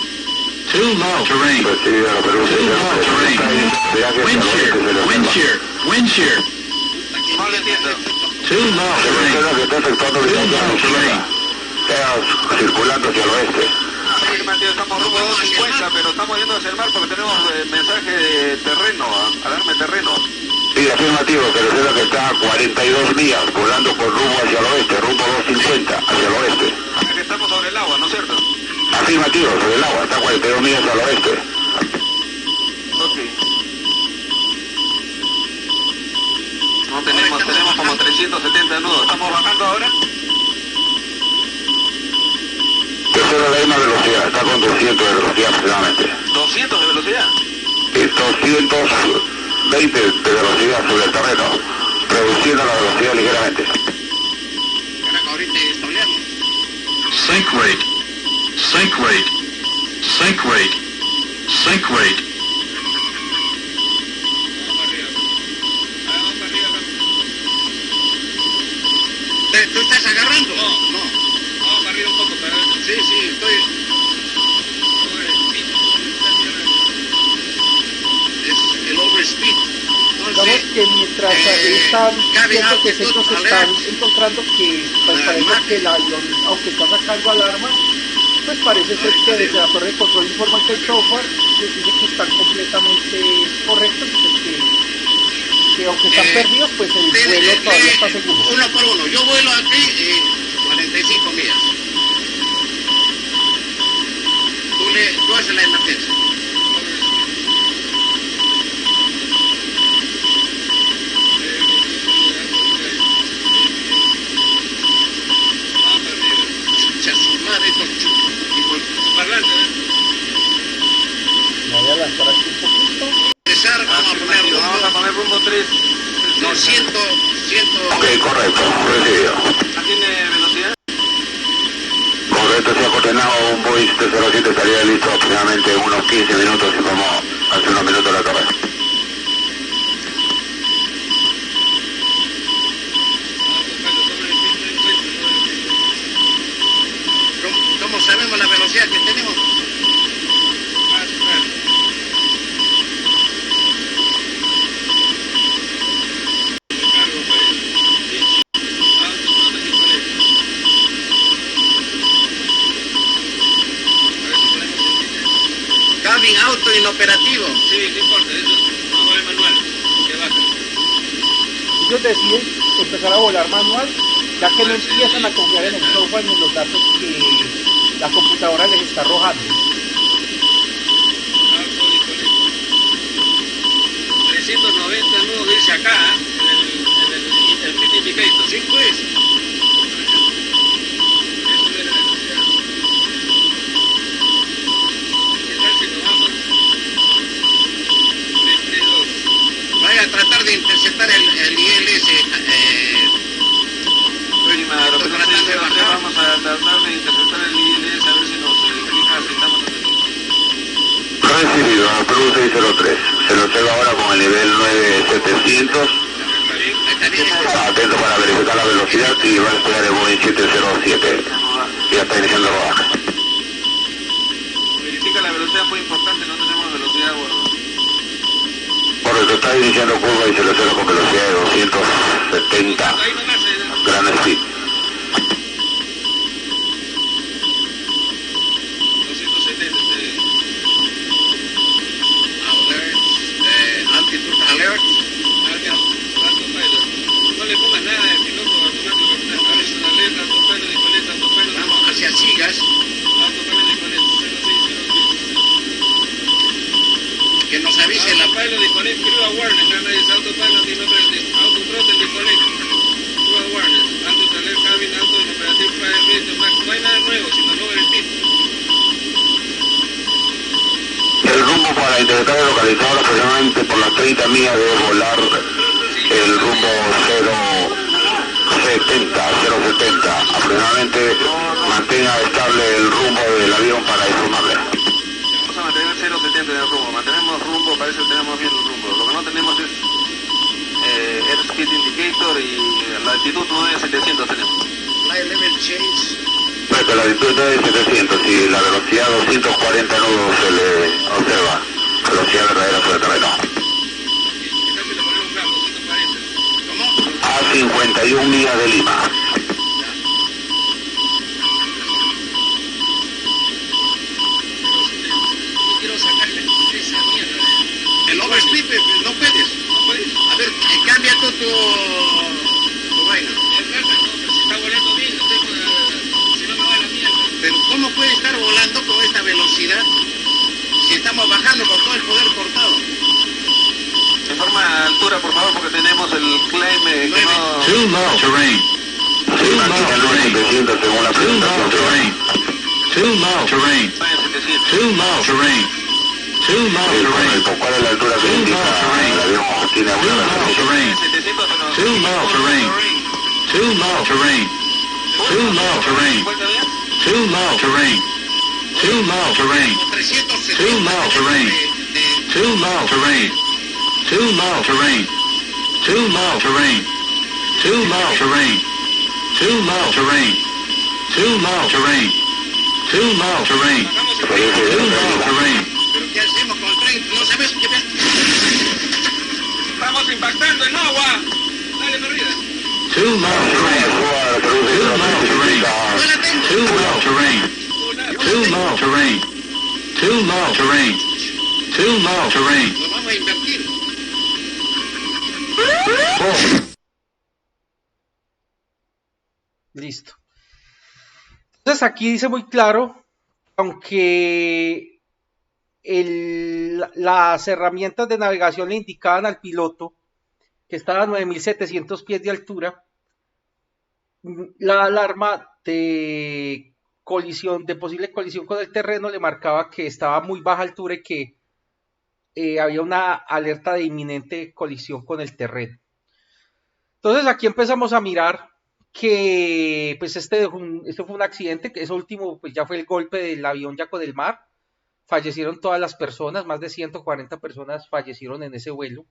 Too low terrain. Too low terrain. Wind shear. Wind shear. Wind shear. No le entiendo. Too low terrain. Too low terrain. Circulando hacia el oeste. Estamos rumbo a 250, pero estamos yendo hacia el mar porque tenemos mensaje de terreno, alarma de terreno. Sí, afirmativo, pero es que está a 42 millas volando por rumbo hacia el oeste, rumbo 250 hacia el oeste. Que estamos sobre el agua, ¿no es cierto? Afirmativo, sobre el agua, está a 42 millas al oeste. Ok. No tenemos como 370 nudos, ¿estamos bajando ahora? Tercera la misma velocidad, está con 200 de velocidad aproximadamente. ¿200 de velocidad? 220 de velocidad sobre el terreno, reduciendo la velocidad ligeramente. Caraca, ahorita estableamos. Sync rate, sync rate, sync rate, sync rate. ¿Tú estás agarrando? No. Vamos para arriba un poco, para ver. Sí, estoy. Es el overspeed. Digamos que mientras están viendo que ellos están encontrando que pues parece que el avión, aunque está sacando alarmas, pues parece ser que desde la torre de control informan que el software les dice que están completamente correctos, pues que aunque están perdidos, pues el vuelo todavía está seguro. Uno por uno, yo vuelo aquí 45 millas. Tú haces la emergencia. Voy a lanzar aquí un poquito. Vamos a poner rumbo 3. No, 100. Ok, correcto, recibido. ¿Tiene velocidad? Correcto, se ha coordinado un Boeing 707, estaría listo aproximadamente en unos 15 minutos y vamos hace unos minutos la torre. ¿Cómo sabemos la velocidad que tenemos? Cabin auto inoperativo. Sí, no importa, eso vamos a ver manual. Que baja. Ellos deciden empezar a volar manual, ya que no empiezan a confiar en el software ni en los datos que la computadora les está arrojando. 390 nudos dice acá, en el Fit Indicator. Sí, pues. Eso es la velocidad. ¿Qué tal si nos vamos? 32. Vaya a tratar de interceptar el ILS. Estoy tratando de bajar. Vamos a tratar de interceptar el ILS a ver si nos indica si estamos Recibido, Perú 603. Se lo observa ahora con el nivel 9700. Atento para verificar la velocidad y va a esperar el Boeing 707. Ya está iniciando el rodaje. Verifica la velocidad, muy importante, no tenemos velocidad a bordo. Correcto, está iniciando curva y se lo observa con velocidad de 270. Gran speed. 270. Altitude alert. No le pongas nada de piloto automático. A ver, es una alerta, autopilot y coleta, autopilot. Vamos hacia Sigas. Autopilot y coleta, 0606. Que nos avise la autopilot y coleta, crew awareness. No es autopilot y no autothrottle y coleta. Crew awareness. Altitude alert, cabin, auto inoperative, fire rate, max. No hay nada nuevo, sino lower speed. El rumbo para intentar localizar aproximadamente por las 30 millas debe volar el rumbo 070. Aproximadamente mantenga estable el rumbo del avión para informarle. Vamos a mantener 070 en el rumbo. Mantenemos rumbo, parece que tenemos bien el rumbo. Lo que no tenemos es airspeed indicator y la altitud 9700 tenemos. Flight level change. Bueno, la altitud es 700 y la velocidad 240 nudos se le observa. Velocidad verdadera sobre terreno. A 51 millas de Lima. No quiero sacarle esa mierda. El overspeed, no puedes. A ver, cambia tú tu vaina. Es verdad, no, pero si está volando bien, no tengo... Pero ¿cómo puede estar volando con esta velocidad si estamos bajando con todo el poder cortado? Informa altura, por favor, porque tenemos el claim que no... Too low terrain. Too low terrain. Según la presentación. Too low terrain. Too low terrain. Too low terrain. ¿Cuál es la altura que indica el avión? Tiene alguna referencia. Too low terrain. Too low terrain. Too low terrain. Too low terrain. Too low terrain. Too low terrain. Too low terrain. Too low terrain. Too low terrain. Too low terrain. Too low terrain. Too low terrain. Too low terrain. Too low terrain. ¿Pero qué hacemos con el tren? No sabes qué... Estamos impactando en agua. Lo vamos a invertir. Listo. Entonces aquí dice muy claro, aunque las herramientas de navegación le indicaban al piloto que estaba a 9.700 pies de altura, la alarma de colisión, de posible colisión con el terreno, le marcaba que estaba a muy baja altura y que había una alerta de inminente colisión con el terreno. Entonces aquí empezamos a mirar que pues este fue un accidente, que eso último pues ya fue el golpe del avión ya con el mar. Fallecieron todas las personas, más de 140 personas fallecieron en ese vuelo.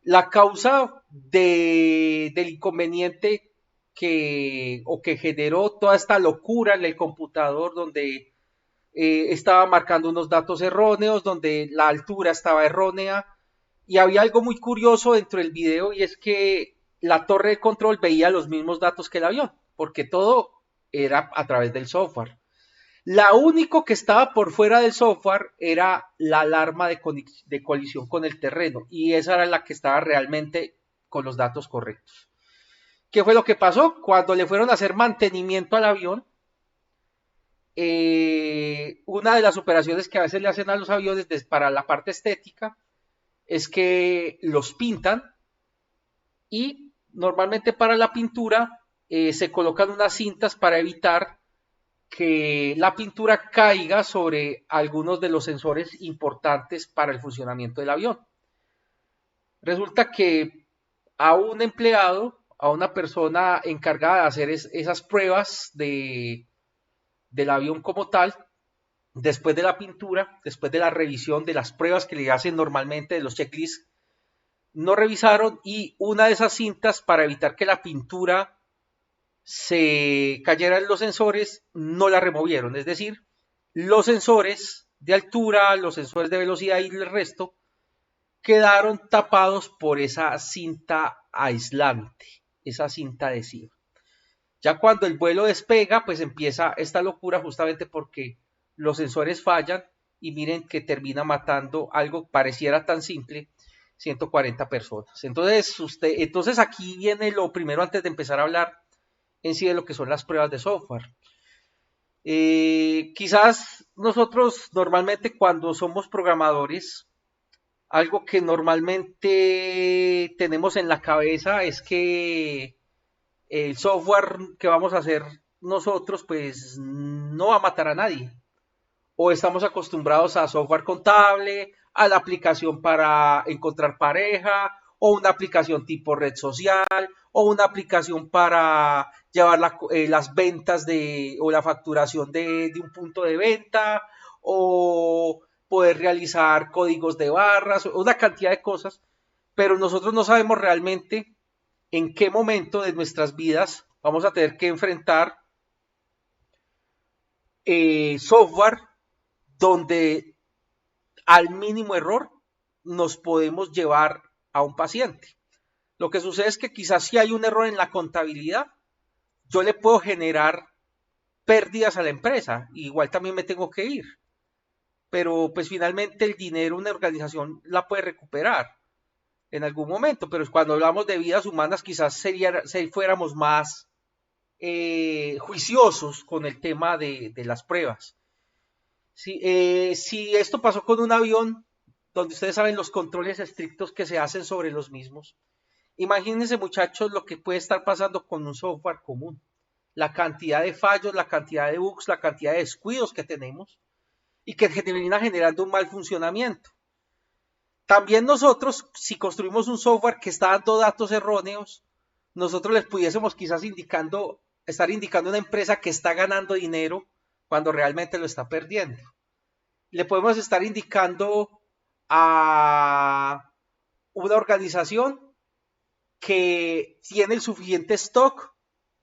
La causa del inconveniente que generó toda esta locura en el computador, donde estaba marcando unos datos erróneos, donde la altura estaba errónea, y había algo muy curioso dentro del video, y es que la torre de control veía los mismos datos que el avión, porque todo era a través del software. La único que estaba por fuera del software era la alarma de colisión con el terreno, y esa era la que estaba realmente con los datos correctos. ¿Qué fue lo que pasó? Cuando le fueron a hacer mantenimiento al avión, una de las operaciones que a veces le hacen a los aviones para la parte estética es que los pintan, y normalmente para la pintura se colocan unas cintas para evitar que la pintura caiga sobre algunos de los sensores importantes para el funcionamiento del avión. Resulta que a un empleado, a una persona encargada de hacer esas pruebas del avión como tal, después de la pintura, después de la revisión de las pruebas que le hacen normalmente de los checklists, no revisaron, y una de esas cintas, para evitar que la pintura se cayera en los sensores, no la removieron. Es decir, los sensores de altura, los sensores de velocidad y el resto quedaron tapados por esa cinta aislante, esa cinta adhesiva. Ya cuando el vuelo despega, pues empieza esta locura, justamente porque los sensores fallan, y miren que termina matando algo pareciera tan simple, 140 personas. Entonces aquí viene lo primero antes de empezar a hablar en sí de lo que son las pruebas de software. Quizás nosotros normalmente cuando somos programadores, algo que normalmente tenemos en la cabeza es que el software que vamos a hacer nosotros pues no va a matar a nadie, o estamos acostumbrados a software contable, a la aplicación para encontrar pareja, o una aplicación tipo red social, o una aplicación para llevar las ventas o la facturación de un punto de venta, o poder realizar códigos de barras, una cantidad de cosas, pero nosotros no sabemos realmente en qué momento de nuestras vidas vamos a tener que enfrentar software donde al mínimo error nos podemos llevar a un paciente. Lo que sucede es que quizás si hay un error en la contabilidad, yo le puedo generar pérdidas a la empresa, igual también me tengo que ir, pero pues finalmente el dinero una organización la puede recuperar en algún momento, pero cuando hablamos de vidas humanas quizás fuéramos más juiciosos con el tema de las pruebas. Si esto pasó con un avión, donde ustedes saben los controles estrictos que se hacen sobre los mismos, imagínense, muchachos, lo que puede estar pasando con un software común. La cantidad de fallos, la cantidad de bugs, la cantidad de descuidos que tenemos, y que termina generando un mal funcionamiento. También nosotros, si construimos un software que está dando datos erróneos, nosotros les pudiésemos quizás estar indicando a una empresa que está ganando dinero cuando realmente lo está perdiendo. Le podemos estar indicando a una organización que tiene el suficiente stock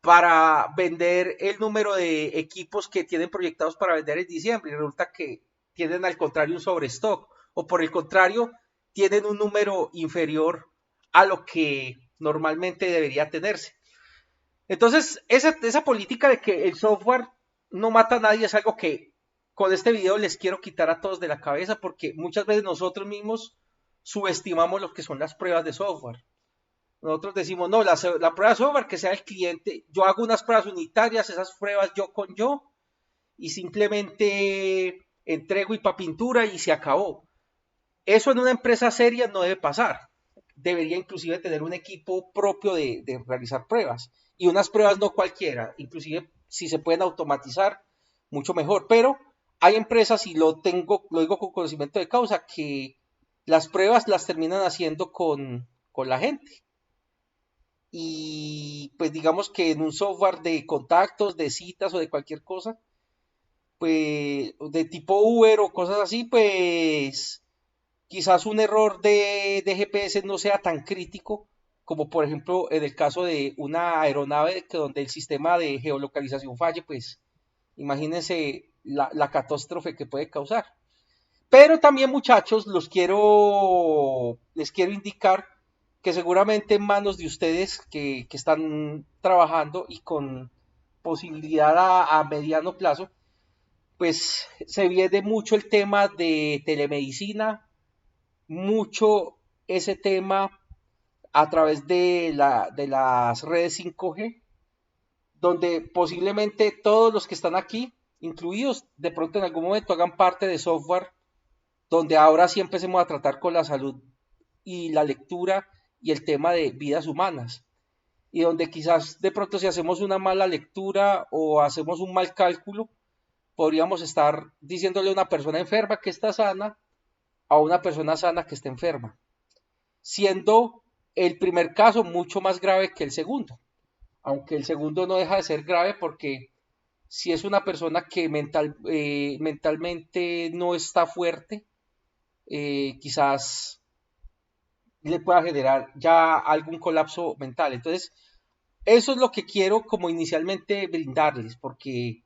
para vender el número de equipos que tienen proyectados para vender en diciembre, y resulta que tienen al contrario un sobrestock, o por el contrario tienen un número inferior a lo que normalmente debería tenerse. Entonces, esa política de que el software no mata a nadie es algo que con este video les quiero quitar a todos de la cabeza, porque muchas veces nosotros mismos subestimamos lo que son las pruebas de software. Nosotros decimos, no, la prueba de software que sea el cliente, yo hago unas pruebas unitarias, esas pruebas yo con yo, y simplemente entrego y pa' pintura y se acabó. Eso en una empresa seria no debe pasar. Debería inclusive tener un equipo propio de realizar pruebas. Y unas pruebas no cualquiera, inclusive si se pueden automatizar, mucho mejor. Pero hay empresas, y lo digo con conocimiento de causa, que las pruebas las terminan haciendo con la gente. Y pues digamos que en un software de contactos, de citas o de cualquier cosa, pues de tipo Uber o cosas así, pues quizás un error de GPS no sea tan crítico como por ejemplo en el caso de una aeronave donde el sistema de geolocalización falle, pues imagínense la catástrofe que puede causar. Pero también, muchachos, les quiero indicar que seguramente en manos de ustedes que están trabajando y con posibilidad a mediano plazo, pues se viene mucho el tema de telemedicina, mucho ese tema a través de las redes 5G, donde posiblemente todos los que están aquí, incluidos, de pronto en algún momento hagan parte de software, donde ahora sí empecemos a tratar con la salud y la lectura y el tema de vidas humanas. Y donde quizás de pronto si hacemos una mala lectura o hacemos un mal cálculo, podríamos estar diciéndole a una persona enferma que está sana a una persona sana que está enferma, siendo el primer caso mucho más grave que el segundo, aunque el segundo no deja de ser grave porque si es una persona que mentalmente no está fuerte, quizás le pueda generar ya algún colapso mental. Entonces, eso es lo que quiero como inicialmente brindarles, porque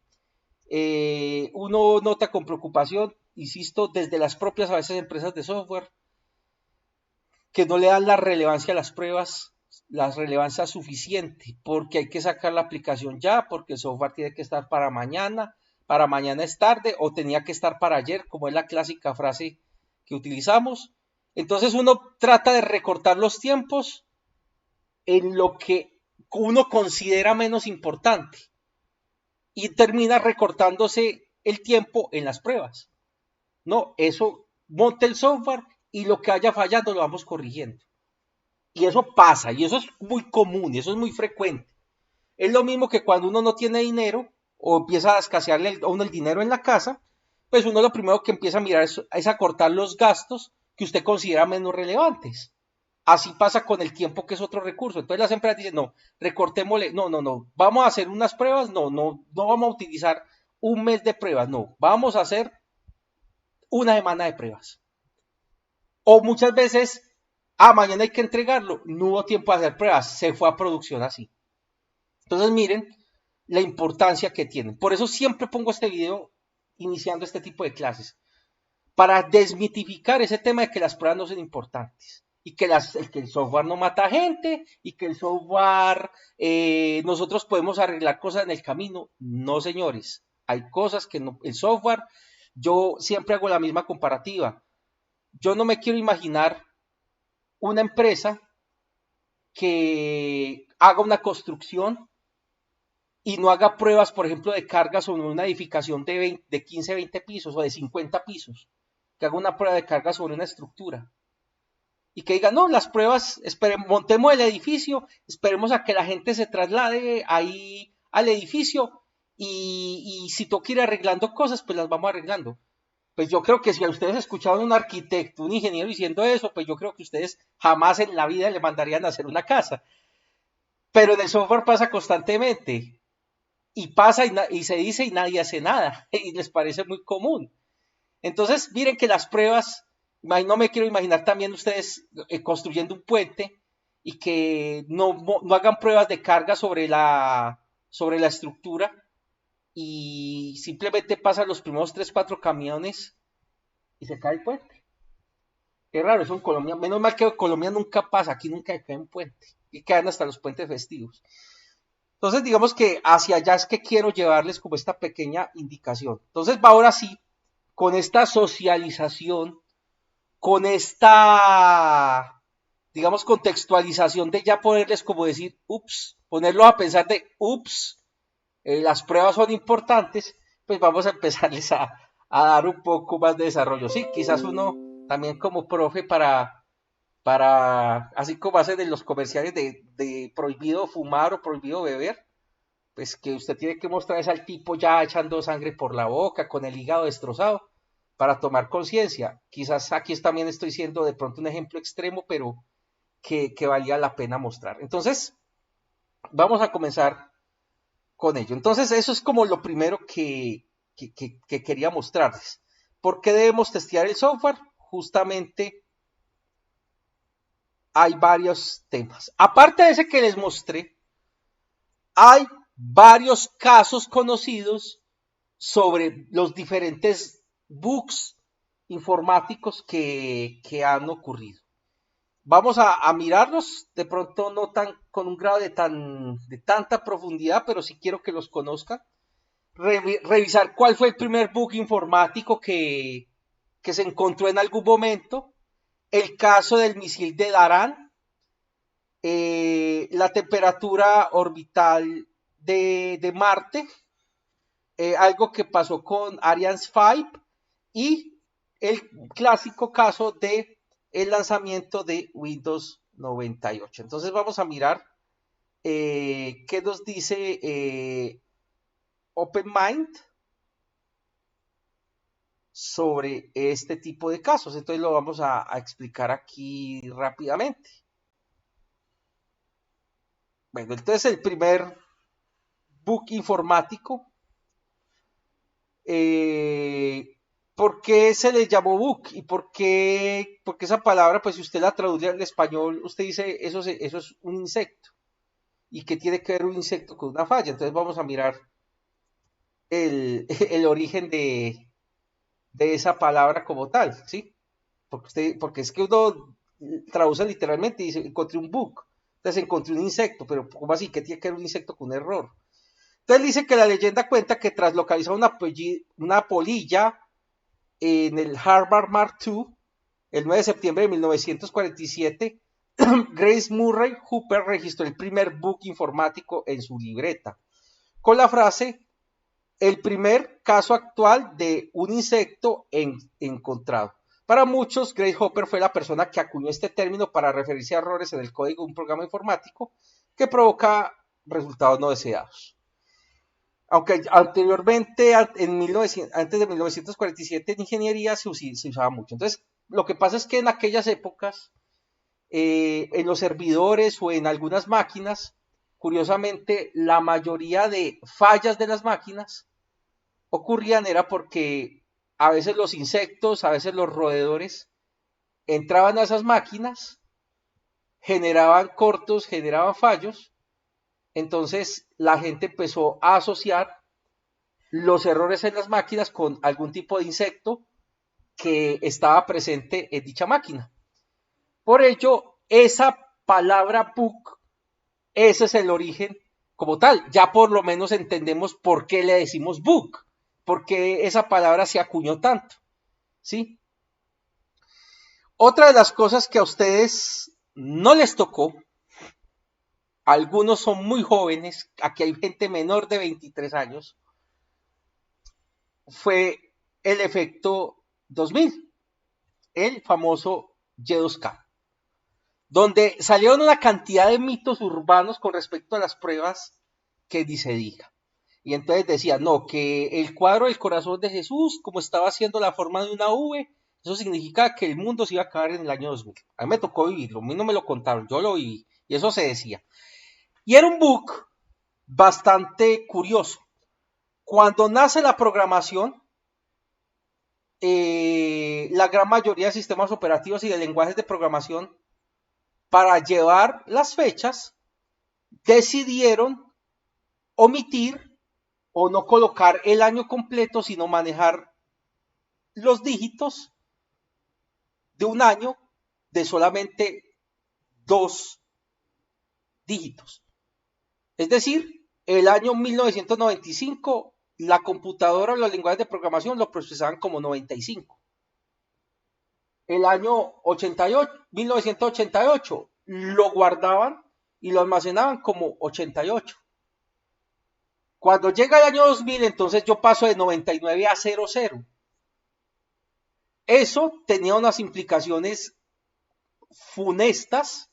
uno nota con preocupación, insisto, desde las propias a veces empresas de software, que no le dan la relevancia a las pruebas, la relevancia suficiente, porque hay que sacar la aplicación ya, porque el software tiene que estar para mañana es tarde, o tenía que estar para ayer, como es la clásica frase que utilizamos. Entonces uno trata de recortar los tiempos en lo que uno considera menos importante y termina recortándose el tiempo en las pruebas. No, eso monte el software y lo que haya fallado lo vamos corrigiendo. Y eso pasa, y eso es muy común, y eso es muy frecuente. Es lo mismo que cuando uno no tiene dinero o empieza a escasearle a uno el dinero en la casa, pues uno lo primero que empieza a mirar es a cortar los gastos que usted considera menos relevantes. Así pasa con el tiempo, que es otro recurso. Entonces las empresas dicen, no, recortémosle, no, vamos a hacer unas pruebas, no vamos a utilizar un mes de pruebas, no, vamos a hacer una semana de pruebas. O muchas veces, mañana hay que entregarlo, no hubo tiempo de hacer pruebas, se fue a producción así. Entonces miren la importancia que tienen. Por eso siempre pongo este video iniciando este tipo de clases, para desmitificar ese tema de que las pruebas no son importantes y que el software no mata gente y que el software nosotros podemos arreglar cosas en el camino. No, señores, hay cosas que no, el software, yo siempre hago la misma comparativa. Yo no me quiero imaginar una empresa que haga una construcción y no haga pruebas, por ejemplo, de carga sobre una edificación de 15, 20 pisos o de 50 pisos, que haga una prueba de carga sobre una estructura y que diga, no, las pruebas, montemos el edificio, esperemos a que la gente se traslade ahí al edificio y si toca ir arreglando cosas, pues las vamos arreglando. Pues yo creo que si a ustedes escuchaban un arquitecto, un ingeniero diciendo eso, pues yo creo que ustedes jamás en la vida le mandarían a hacer una casa. Pero en el software pasa constantemente. Y pasa y se dice y nadie hace nada. Y les parece muy común. Entonces, miren que las pruebas, no me quiero imaginar también ustedes construyendo un puente y que no hagan pruebas de carga sobre la estructura y simplemente pasan los primeros 3, 4 camiones y se cae el puente. Qué raro, eso en Colombia, menos mal que en Colombia nunca pasa, aquí nunca cae un puente y quedan hasta los puentes festivos. Entonces, digamos que hacia allá es que quiero llevarles como esta pequeña indicación. Entonces, va ahora sí, con esta socialización, con esta, digamos, contextualización de ya ponerles como decir, ups, ponerlos a pensar de, ups, las pruebas son importantes, pues vamos a empezarles a dar un poco más de desarrollo. Sí, quizás uno también como profe así como hacen en los comerciales de prohibido fumar o prohibido beber, pues que usted tiene que mostrarles al tipo ya echando sangre por la boca, con el hígado destrozado, para tomar conciencia. Quizás aquí también estoy siendo de pronto un ejemplo extremo, pero que valía la pena mostrar. Entonces, vamos a comenzar con ello. Entonces, eso es como lo primero que quería mostrarles. ¿Por qué debemos testear el software? Justamente hay varios temas. Aparte de ese que les mostré, hay varios casos conocidos sobre los diferentes bugs informáticos que han ocurrido. Vamos a mirarlos, de pronto no tan con un grado de tanta profundidad, pero sí quiero que los conozcan. Revisar cuál fue el primer bug informático que se encontró en algún momento. El caso del misil de Daran, la temperatura orbital de Marte, algo que pasó con Ariane 5 y el clásico caso de el lanzamiento de Windows 98. Entonces vamos a mirar qué nos dice OpenMind sobre este tipo de casos. Entonces lo vamos a explicar aquí rápidamente. Bueno, entonces el primer bug informático, ¿por qué se le llamó bug? ¿Y por qué? Porque esa palabra, pues si usted la traduce al español, usted dice, eso es un insecto. ¿Y qué tiene que ver un insecto con una falla? Entonces vamos a mirar el origen de esa palabra como tal, ¿sí? Porque es que uno traduce literalmente y dice, encontré un bug. Entonces encontré un insecto, pero ¿cómo así? ¿Qué tiene que ver un insecto con un error? Entonces dice que la leyenda cuenta que tras localizar una polilla en el Harvard Mark II, el 9 de septiembre de 1947, Grace Murray Hooper registró el primer bug informático en su libreta, con la frase, el primer caso actual de un insecto encontrado. Para muchos, Grace Hopper fue la persona que acuñó este término para referirse a errores en el código de un programa informático que provoca resultados no deseados. Aunque anteriormente, antes de 1947, en ingeniería se usaba mucho. Entonces, lo que pasa es que en aquellas épocas, en los servidores o en algunas máquinas, curiosamente, la mayoría de fallas de las máquinas ocurrían era porque a veces los insectos, a veces los roedores entraban a esas máquinas, generaban cortos, generaban fallos. Entonces la gente empezó a asociar los errores en las máquinas con algún tipo de insecto que estaba presente en dicha máquina. Por ello, esa palabra bug, ese es el origen como tal. Ya por lo menos entendemos por qué le decimos bug, por qué esa palabra se acuñó tanto, ¿sí? Otra de las cosas que a ustedes no les tocó, algunos son muy jóvenes, aquí hay gente menor de 23 años, fue el efecto 2000, el famoso Y2K, donde salieron una cantidad de mitos urbanos con respecto a las pruebas que ni se diga. Y entonces decían, no, que el cuadro del corazón de Jesús, como estaba haciendo la forma de una V, eso significa que el mundo se iba a acabar en el año 2000. A mí me tocó vivirlo, a mí no me lo contaron, yo lo viví, y eso se decía. Y era un bug bastante curioso. Cuando nace la programación, la gran mayoría de sistemas operativos y de lenguajes de programación, para llevar las fechas, decidieron omitir o no colocar el año completo, sino manejar los dígitos de un año de solamente 2 dígitos. Es decir, el año 1995 la computadora o los lenguajes de programación lo procesaban como 95. El año 1988 lo guardaban y lo almacenaban como 88. Cuando llega el año 2000, entonces yo paso de 99 a 00. Eso tenía unas implicaciones funestas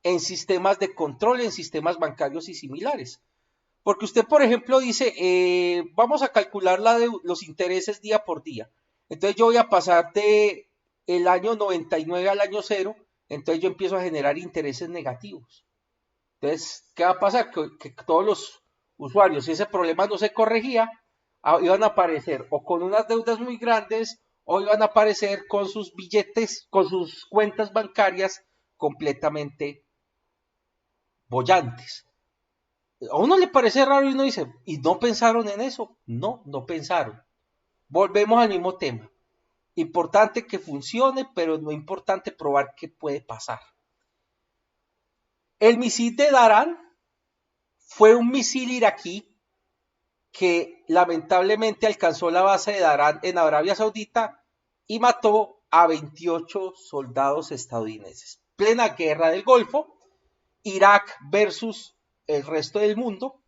en sistemas de control, en sistemas bancarios y similares. Porque usted, por ejemplo, dice, vamos a calcular los intereses día por día. Entonces yo voy a pasar de el año 99 al año 0, entonces yo empiezo a generar intereses negativos. Entonces, ¿qué va a pasar? Que todos los usuarios, si ese problema no se corregía, iban a aparecer o con unas deudas muy grandes o iban a aparecer con sus billetes, con sus cuentas bancarias completamente bollantes. A uno le parece raro y uno dice, ¿y no pensaron en eso? No, no pensaron. Volvemos al mismo tema. Importante que funcione, pero no importante probar qué puede pasar. El misil de Daran fue un misil iraquí que lamentablemente alcanzó la base de Daran en Arabia Saudita y mató a 28 soldados estadounidenses. Plena guerra del Golfo, Irak versus el resto del mundo,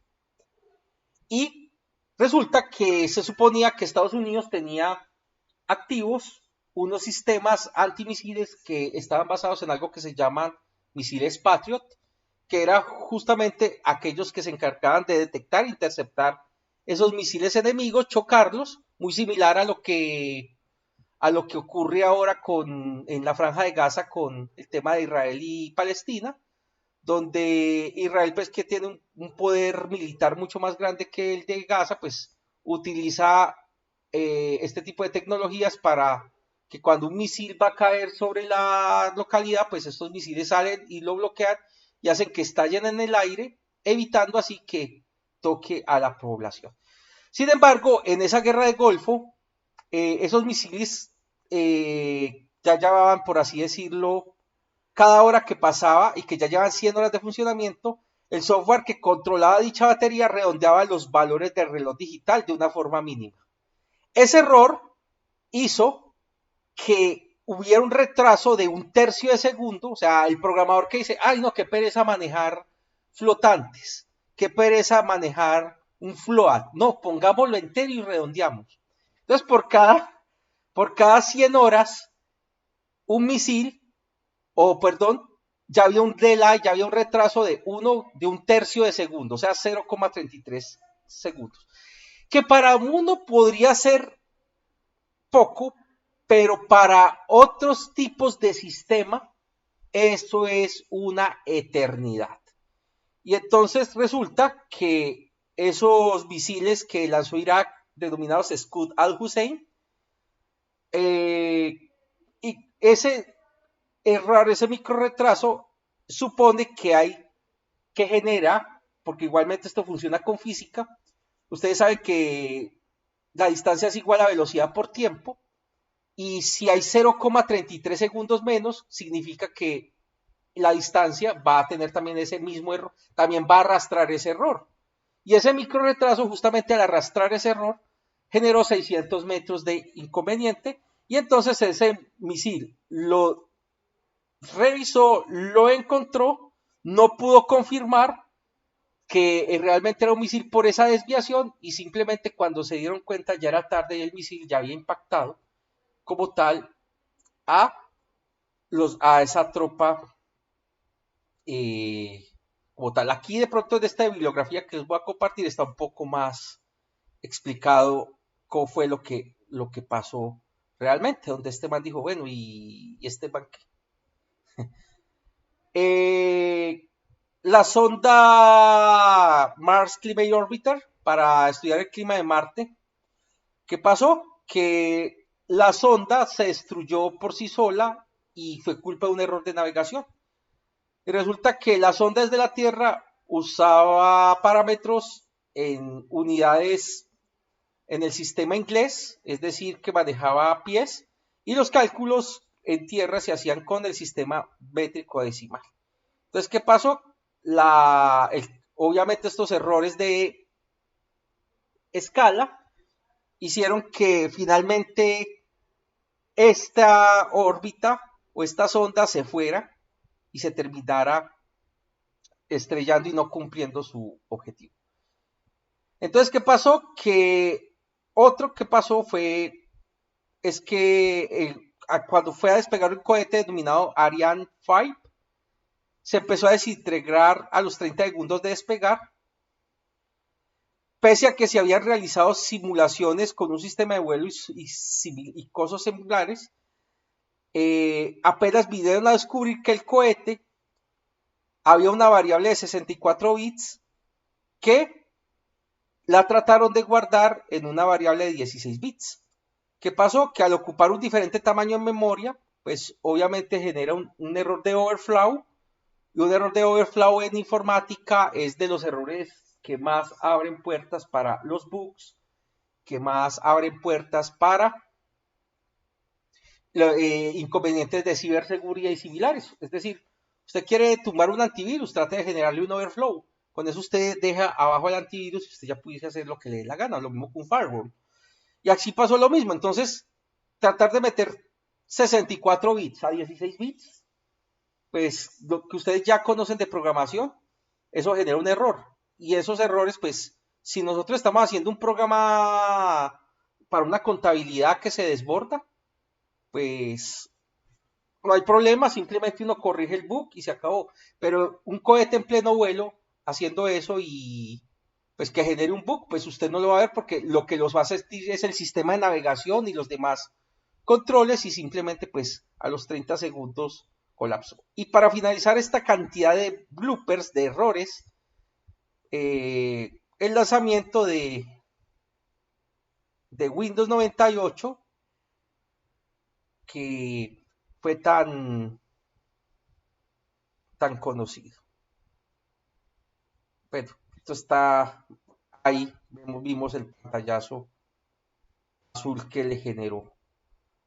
y resulta que se suponía que Estados Unidos tenía activos unos sistemas antimisiles que estaban basados en algo que se llaman misiles Patriot, que eran justamente aquellos que se encargaban de detectar e interceptar esos misiles enemigos, chocarlos, muy similar a lo que ocurre ahora en la Franja de Gaza con el tema de Israel y Palestina, donde Israel, pues, que tiene un poder militar mucho más grande que el de Gaza, pues utiliza este tipo de tecnologías para que cuando un misil va a caer sobre la localidad, pues estos misiles salen y lo bloquean y hacen que estallen en el aire, evitando así que toque a la población. Sin embargo, en esa guerra del Golfo, esos misiles ya llevaban, por así decirlo, cada hora que pasaba y que ya llevan 100 horas de funcionamiento, el software que controlaba dicha batería redondeaba los valores del reloj digital de una forma mínima. Ese error hizo que hubiera un retraso de 1/3 de segundo, o sea, el programador que dice, ay no, qué pereza manejar flotantes, qué pereza manejar un float, no, pongámoslo entero y redondeamos. Entonces, por cada 100 horas, un misil, ya había un delay, ya había un retraso de 1/3 de segundo, o sea, 0,33 segundos. Que para uno podría ser poco, pero para otros tipos de sistema, eso es una eternidad. Y entonces resulta que esos misiles que lanzó Irak, denominados Scud al-Hussein, y ese error, ese micro retraso, supone que genera, porque igualmente esto funciona con física, ustedes saben que la distancia es igual a velocidad por tiempo, y si hay 0,33 segundos menos, significa que la distancia va a tener también ese mismo error, también va a arrastrar ese error. Y ese micro retraso, justamente al arrastrar ese error, generó 600 metros de inconveniente, y entonces ese misil lo revisó, lo encontró, no pudo confirmar que realmente era un misil por esa desviación, y simplemente cuando se dieron cuenta ya era tarde y el misil ya había impactado como tal a esa tropa como tal. Aquí de pronto en esta bibliografía que les voy a compartir está un poco más explicado cómo fue lo que pasó realmente, donde este man dijo, bueno, y este man qué. La sonda Mars Climate Orbiter para estudiar el clima de Marte, ¿qué pasó? Que la sonda se destruyó por sí sola y fue culpa de un error de navegación. Y resulta que la sonda desde la Tierra usaba parámetros en unidades en el sistema inglés, es decir, que manejaba pies, y los cálculos en tierra se hacían con el sistema métrico decimal. Entonces, ¿qué pasó? obviamente estos errores de escala hicieron que finalmente esta órbita o esta sonda se fuera y se terminara estrellando y no cumpliendo su objetivo. Entonces, ¿qué pasó? Otro que pasó es que cuando fue a despegar un cohete denominado Ariane 5, se empezó a desintegrar a los 30 segundos de despegar, pese a que se habían realizado simulaciones con un sistema de vuelo y cosas similares. Apenas vinieron a descubrir que el cohete había una variable de 64 bits que la trataron de guardar en una variable de 16 bits. ¿Qué pasó? Que al ocupar un diferente tamaño en memoria, pues obviamente genera un error de overflow, y un error de overflow en informática es de los errores que más abren puertas para los bugs, que más abren puertas para inconvenientes de ciberseguridad y similares. Es decir, usted quiere tumbar un antivirus, trate de generarle un overflow. Con eso usted deja abajo el antivirus y usted ya pudiese hacer lo que le dé la gana, lo mismo que un firewall. Y así pasó lo mismo. Entonces, tratar de meter 64 bits a 16 bits, pues lo que ustedes ya conocen de programación, eso genera un error. Y esos errores, pues, si nosotros estamos haciendo un programa para una contabilidad que se desborda, pues no hay problema, simplemente uno corrige el bug y se acabó. Pero un cohete en pleno vuelo haciendo eso y pues que genere un bug, pues usted no lo va a ver porque lo que los va a asistir es el sistema de navegación y los demás controles y simplemente pues a los 30 segundos colapsó. Y para finalizar esta cantidad de bloopers, de errores, el lanzamiento de Windows 98, que fue tan conocido. Bueno, esto está ahí, vimos el pantallazo azul que le generó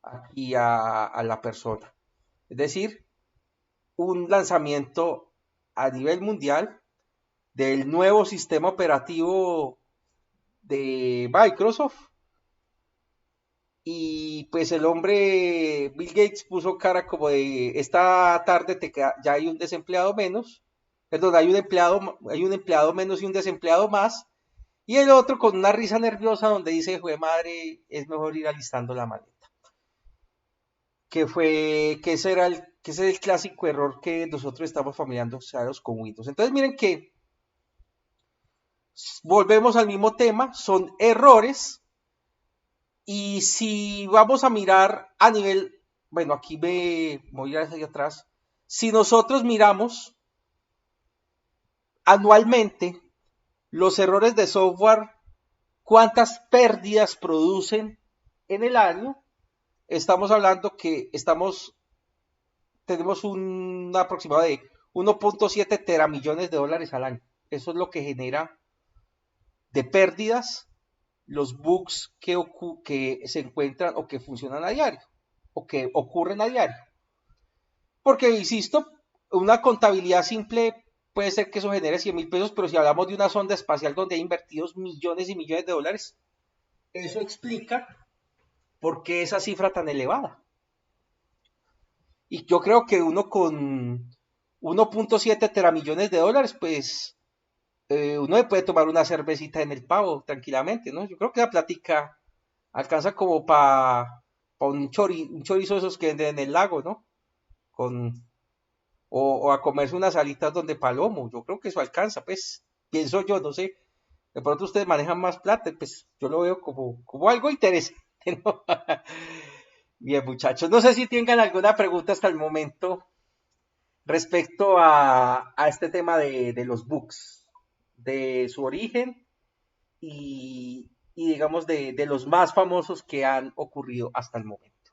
aquí a la persona. Es decir, un lanzamiento a nivel mundial del nuevo sistema operativo de Microsoft. Y pues el hombre Bill Gates puso cara como de esta tarde ya hay un desempleado menos, perdón, hay un empleado menos y un desempleado más, y el otro con una risa nerviosa donde dice, jue madre, es mejor ir alistando la maleta. Que ese es el clásico error que nosotros estamos familiarizados con Windows. Entonces miren que volvemos al mismo tema, son errores. Y si vamos a mirar a nivel, bueno, aquí me voy hacia atrás, si nosotros miramos anualmente los errores de software, cuántas pérdidas producen en el año, estamos hablando que tenemos un aproximado de 1.7 teramillones de dólares al año. Eso es lo que genera de pérdidas los bugs que se encuentran o que funcionan a diario o que ocurren a diario. Porque, insisto, una contabilidad simple puede ser que eso genere 100,000 pesos, pero si hablamos de una sonda espacial donde hay invertidos millones y millones de dólares, eso explica por qué esa cifra tan elevada. Y yo creo que uno con 1.7 teramillones de dólares, pues uno puede tomar una cervecita en el Pavo tranquilamente, ¿no? Yo creo que la plática alcanza como para un chorizo de esos que venden en el lago, ¿no? O a comerse unas alitas donde palomo. Yo creo que eso alcanza, pues, pienso yo, no sé. De pronto ustedes manejan más plata, pues yo lo veo como algo interesante, ¿no? Bien, muchachos, no sé si tengan alguna pregunta hasta el momento respecto a este tema de los bugs, de su origen y digamos de los más famosos que han ocurrido hasta el momento.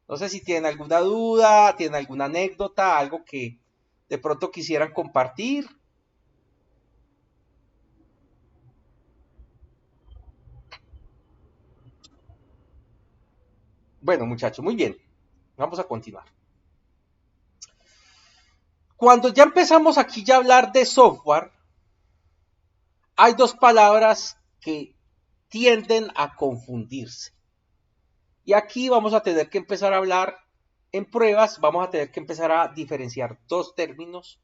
No sé si tienen alguna duda, tienen alguna anécdota, algo que de pronto quisieran compartir. Bueno, muchachos, muy bien. Vamos a continuar. Cuando ya empezamos aquí ya a hablar de software, hay dos palabras que tienden a confundirse. Y aquí vamos a tener que empezar a hablar en pruebas, vamos a tener que empezar a diferenciar dos términos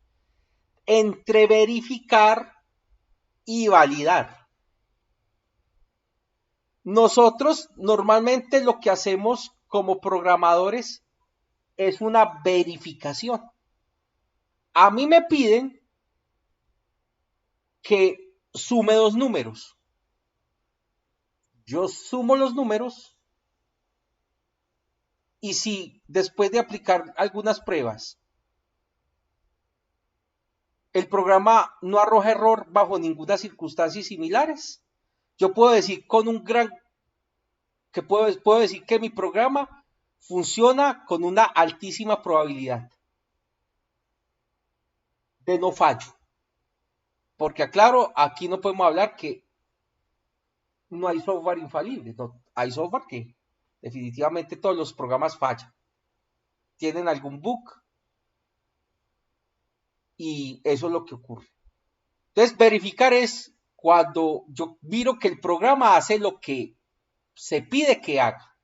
entre verificar y validar. Nosotros normalmente lo que hacemos como programadores es una verificación. A mí me piden que sume dos números. Yo sumo los números y si después de aplicar algunas pruebas el programa no arroja error bajo ninguna circunstancia similares, yo puedo decir puedo decir que mi programa funciona con una altísima probabilidad de no fallo. Porque aclaro, aquí no podemos hablar que no hay software infalible, no, hay software que definitivamente todos los programas fallan, tienen algún bug y eso es lo que ocurre. Entonces, verificar es cuando yo miro que el programa hace lo que se pide que haga.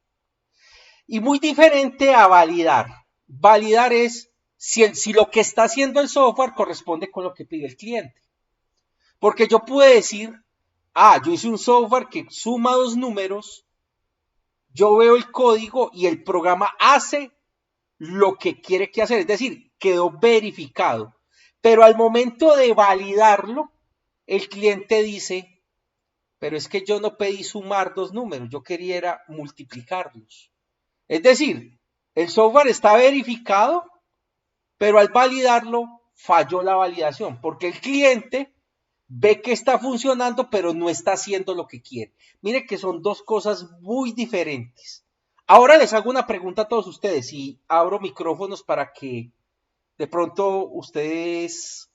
Y muy diferente a validar. Validar es si lo que está haciendo el software corresponde con lo que pide el cliente. Porque yo puedo decir, yo hice un software que suma dos números, yo veo el código y el programa hace lo que quiere que hacer, es decir, quedó verificado. Pero al momento de validarlo, el cliente dice, pero es que yo no pedí sumar dos números, yo quería era multiplicarlos. Es decir, el software está verificado, pero al validarlo falló la validación, porque el cliente ve que está funcionando, pero no está haciendo lo que quiere. Mire que son dos cosas muy diferentes. Ahora les hago una pregunta a todos ustedes y abro micrófonos para que de pronto ustedes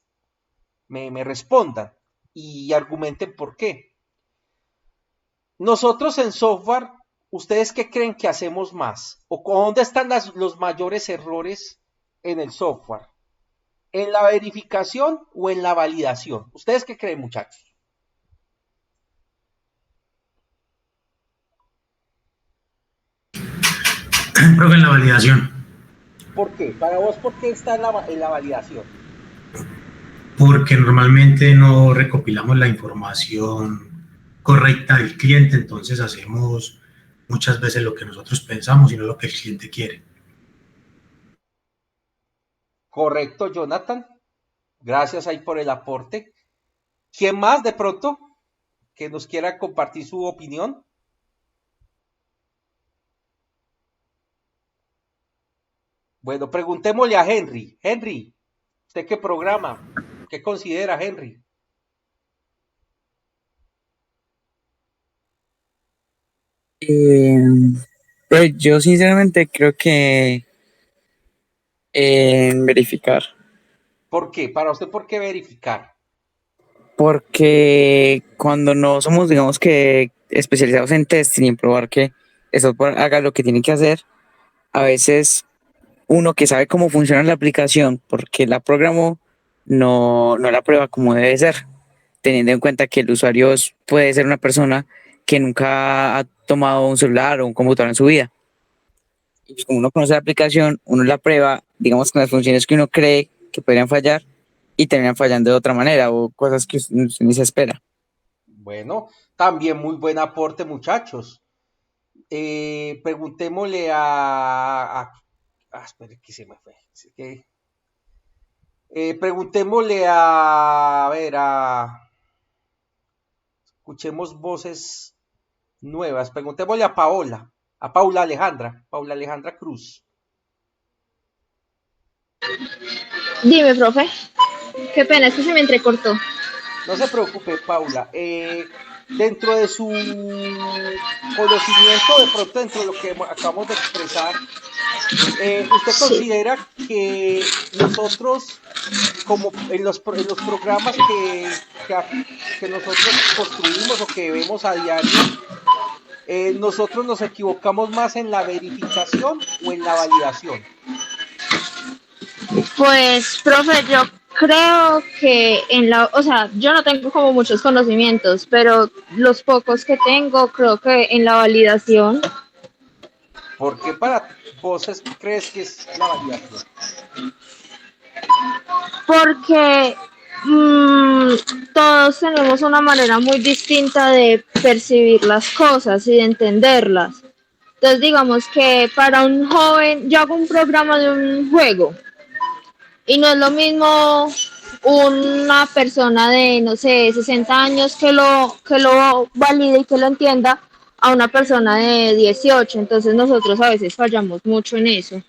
me respondan y argumenten por qué. Nosotros en software, ¿ustedes qué creen que hacemos más? ¿O dónde están los mayores errores en el software? ¿En la verificación o en la validación? ¿Ustedes qué creen, muchachos? Profe, en la validación. ¿Por qué? Para vos, ¿por qué está en la validación? Porque normalmente no recopilamos la información correcta del cliente, entonces hacemos muchas veces lo que nosotros pensamos y no lo que el cliente quiere. Correcto, Jonathan. Gracias ahí por el aporte. ¿Quién más de pronto que nos quiera compartir su opinión? Bueno, preguntémosle a Henry. Henry, ¿usted qué programa? ¿Qué considera, Henry? Pues yo sinceramente creo que en verificar, ¿Por qué? Para usted, ¿por qué verificar? porque cuando no somos, digamos que especializados en testing y en probar que el software haga lo que tiene que hacer, a veces uno que sabe cómo funciona la aplicación, porque la programó, no la prueba como debe ser, teniendo en cuenta que el usuario puede ser una persona que nunca ha tomado un celular o un computador en su vida. Y pues como uno conoce la aplicación, uno la prueba, digamos, con las funciones que uno cree que podrían fallar y terminan fallando de otra manera o cosas que usted ni se espera. Bueno, también muy buen aporte, muchachos. Preguntémosle espere que se me fue. Preguntémosle escuchemos voces nuevas. Preguntémosle a Paula Alejandra Cruz. Dime, profe. Qué pena, es que se me entrecortó. No se preocupe, Paula. Dentro de su conocimiento, de pronto dentro de lo que acabamos de expresar, ¿usted considera que nosotros, como en los programas que nosotros construimos o que vemos a diario, nosotros nos equivocamos más en la verificación o en la validación? Pues, profe, yo Creo que o sea, yo no tengo como muchos conocimientos, pero los pocos que tengo, creo que en la validación, ¿Por qué para vos crees que es la validación? porque mm, todos tenemos una manera muy distinta de percibir las cosas y de entenderlas. Entonces, digamos que para un joven, yo hago un programa de un juego y no es lo mismo una persona de, no sé, 60 años que lo valide y que lo entienda a una persona de 18. Entonces nosotros a veces fallamos mucho en eso.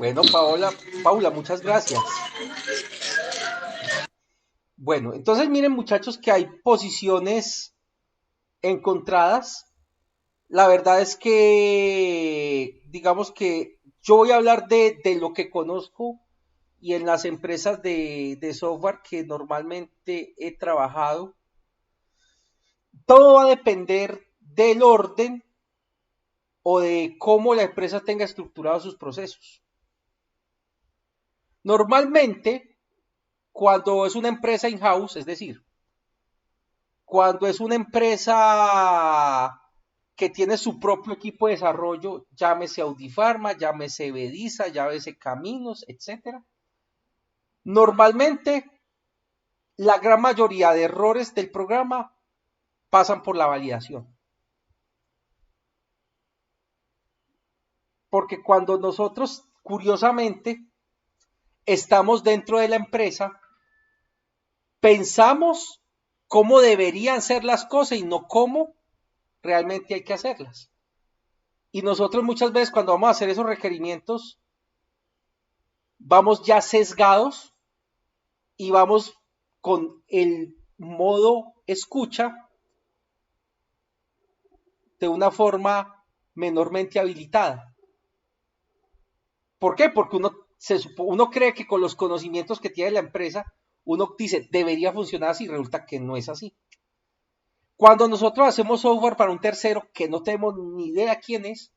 Bueno, Paula, muchas gracias. Bueno, entonces miren muchachos que hay posiciones encontradas. La verdad es que, digamos que yo voy a hablar de lo que conozco y en las empresas de software que normalmente he trabajado. Todo va a depender del orden o de cómo la empresa tenga estructurados sus procesos. Normalmente, cuando es una empresa in-house, es decir, cuando es una empresa que tiene su propio equipo de desarrollo, llámese Audifarma, llámese Bedisa, llámese Caminos, etcétera. Normalmente, la gran mayoría de errores del programa pasan por la validación. Porque cuando nosotros, curiosamente, estamos dentro de la empresa, pensamos cómo deberían ser las cosas y no cómo realmente hay que hacerlas. Y nosotros muchas veces cuando vamos a hacer esos requerimientos, vamos ya sesgados y vamos con el modo escucha de una forma menormente habilitada. ¿Por qué? Porque uno cree que con los conocimientos que tiene la empresa, uno dice, debería funcionar así, y resulta que no es así. Cuando nosotros hacemos software para un tercero que no tenemos ni idea quién es,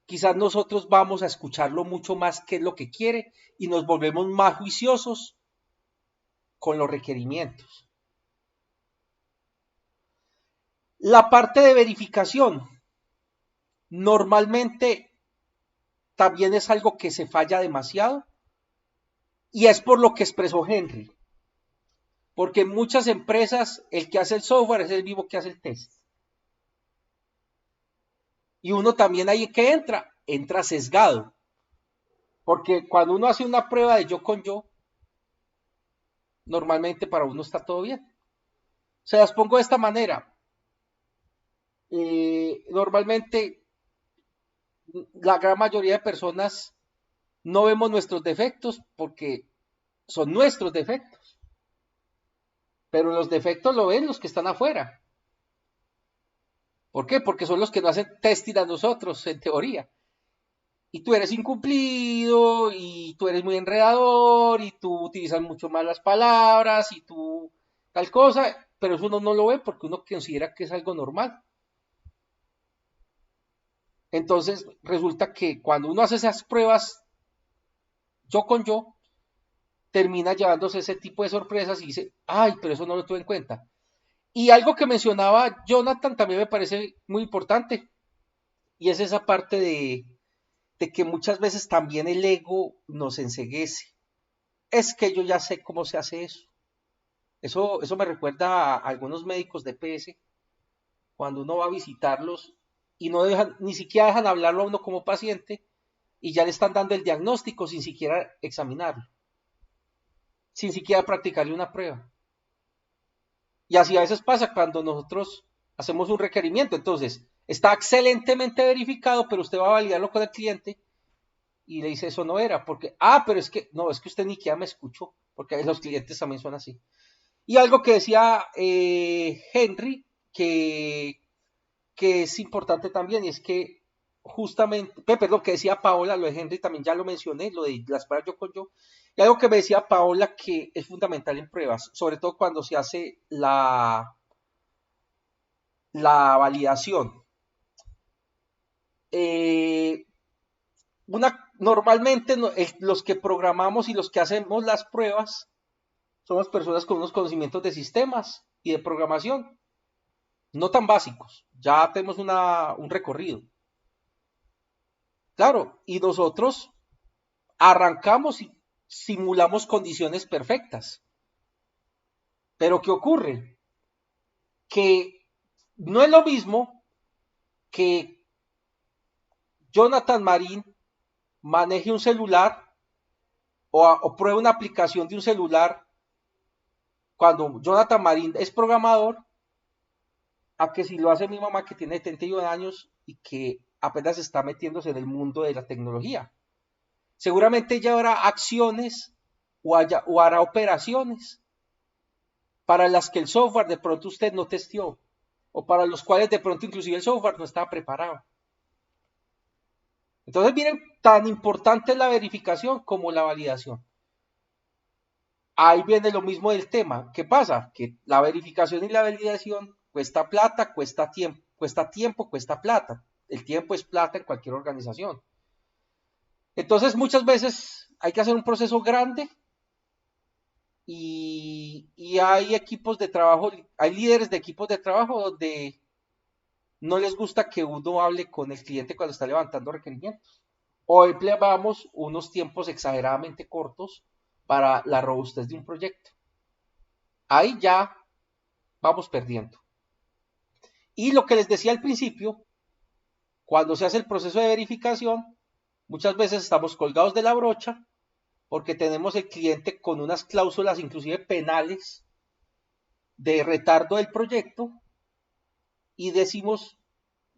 quizás nosotros vamos a escucharlo mucho más qué es lo que quiere y nos volvemos más juiciosos con los requerimientos. La parte de verificación normalmente también es algo que se falla demasiado y es por lo que expresó Henry. Porque en muchas empresas el que hace el software es el mismo que hace el test. Y uno también ahí que entra sesgado. Porque cuando uno hace una prueba de yo con yo, normalmente para uno está todo bien. Se las pongo de esta manera. Normalmente la gran mayoría de personas no vemos nuestros defectos porque son nuestros defectos. Pero los defectos lo ven los que están afuera. ¿Por qué? Porque son los que no hacen testing a nosotros, en teoría. Y tú eres incumplido, y tú eres muy enredador, y tú utilizas mucho más las palabras, y tú tal cosa, pero eso uno no lo ve porque uno considera que es algo normal. Entonces resulta que cuando uno hace esas pruebas yo con yo, termina llevándose ese tipo de sorpresas y dice, ay, pero eso no lo tuve en cuenta. Y algo que mencionaba Jonathan también me parece muy importante, y es esa parte de que muchas veces también el ego nos enceguece. Es que yo ya sé cómo se hace eso. Eso me recuerda a algunos médicos de PS, cuando uno va a visitarlos y no dejan, ni siquiera dejan hablarlo a uno como paciente y ya le están dando el diagnóstico sin siquiera examinarlo, sin siquiera practicarle una prueba. Y así a veces pasa cuando nosotros hacemos un requerimiento. Entonces, está excelentemente verificado, pero usted va a validarlo con el cliente y le dice eso no era, porque, pero es que, no, es que usted ni siquiera me escuchó, porque los clientes también son así. Y algo que decía Henry, que es importante también, y es que justamente, perdón, que decía Paola, lo de Henry también ya lo mencioné, lo de las pruebas yo con yo, y algo que me decía Paola que es fundamental en pruebas, sobre todo cuando se hace la validación. normalmente los que programamos y los que hacemos las pruebas somos personas con unos conocimientos de sistemas y de programación, no tan básicos, ya tenemos un recorrido. Claro, y nosotros arrancamos y simulamos condiciones perfectas. Pero ¿qué ocurre? Que no es lo mismo que Jonathan Marín maneje un celular o pruebe una aplicación de un celular cuando Jonathan Marín es programador, a que si lo hace mi mamá que tiene 71 años y que apenas está metiéndose en el mundo de la tecnología. Seguramente ella hará acciones o hará operaciones para las que el software de pronto usted no testeó, o para los cuales de pronto inclusive el software no estaba preparado. Entonces miren, tan importante es la verificación como la validación. Ahí viene lo mismo del tema. ¿Qué pasa? Que la verificación y la validación cuesta plata, cuesta tiempo, cuesta plata. El tiempo es plata en cualquier organización. Entonces muchas veces hay que hacer un proceso grande y hay equipos de trabajo, hay líderes de equipos de trabajo donde no les gusta que uno hable con el cliente cuando está levantando requerimientos. O empleamos unos tiempos exageradamente cortos para la robustez de un proyecto. Ahí ya vamos perdiendo. Y lo que les decía al principio, cuando se hace el proceso de verificación, muchas veces estamos colgados de la brocha porque tenemos el cliente con unas cláusulas inclusive penales de retardo del proyecto y decimos,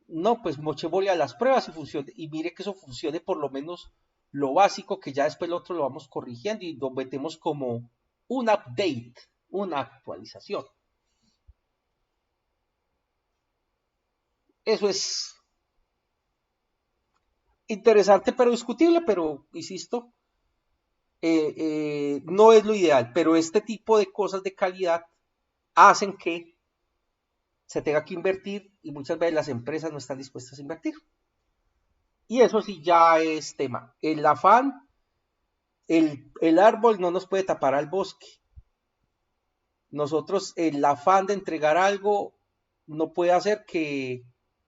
no, pues mochémosle a las pruebas y funcione, y mire que eso funcione por lo menos lo básico, que ya después lo otro lo vamos corrigiendo y lo metemos como un update, una actualización. Eso es interesante pero discutible, pero insisto, no es lo ideal, pero este tipo de cosas de calidad hacen que se tenga que invertir y muchas veces las empresas no están dispuestas a invertir. Y eso sí ya es tema. El afán, el árbol no nos puede tapar al bosque. Nosotros, el afán de entregar algo no puede hacer que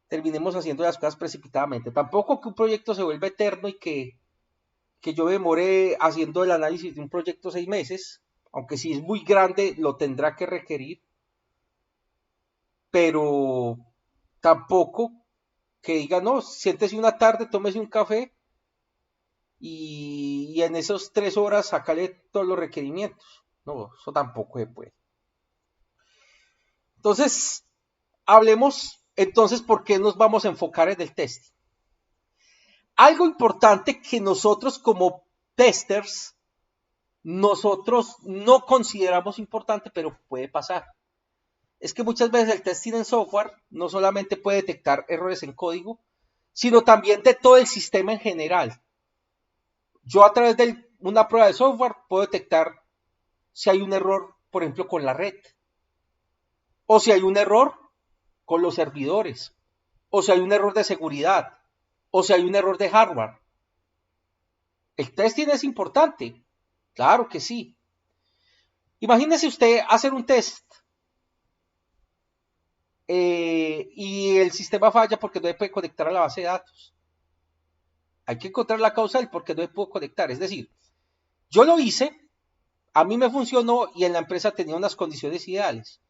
terminemos haciendo las cosas precipitadamente. Tampoco que un proyecto se vuelva eterno y que yo demore haciendo el análisis de un proyecto 6 meses, aunque si es muy grande lo tendrá que requerir, pero tampoco que diga, no, siéntese una tarde, tómese un café y en esas 3 horas sacarle todos los requerimientos. No, eso tampoco se puede. Entonces, hablemos entonces por qué nos vamos a enfocar en el testing. Algo importante que nosotros como testers, nosotros no consideramos importante, pero puede pasar. Es que muchas veces el testing en software no solamente puede detectar errores en código, sino también de todo el sistema en general. Yo a través de una prueba de software puedo detectar si hay un error, por ejemplo, con la red, o si hay un error con los servidores, o si hay un error de seguridad, o si hay un error de hardware. ¿El testing es importante? Claro que sí. Imagínese usted hacer un test y el sistema falla porque no se puede conectar a la base de datos. Hay que encontrar la causa del por qué no se pudo conectar. Es decir, yo lo hice, a mí me funcionó y en la empresa tenía unas condiciones ideales.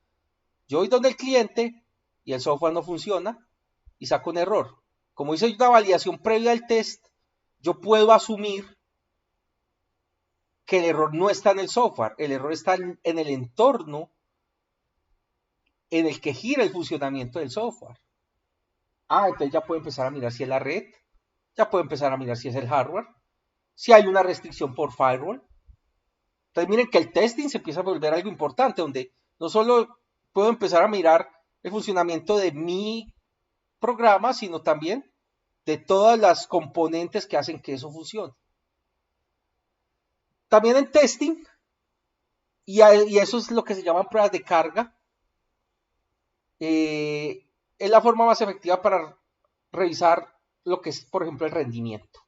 Yo voy donde el cliente y el software no funciona y saco un error. Como hice una validación previa al test, yo puedo asumir que el error no está en el software, el error está en el entorno en el que gira el funcionamiento del software. Entonces ya puedo empezar a mirar si es la red, ya puedo empezar a mirar si es el hardware, si hay una restricción por firewall. Entonces miren que el testing se empieza a volver algo importante, donde no solo puedo empezar a mirar el funcionamiento de mi programa, sino también de todas las componentes que hacen que eso funcione. También en testing, y eso es lo que se llaman pruebas de carga, es la forma más efectiva para revisar lo que es, por ejemplo, el rendimiento.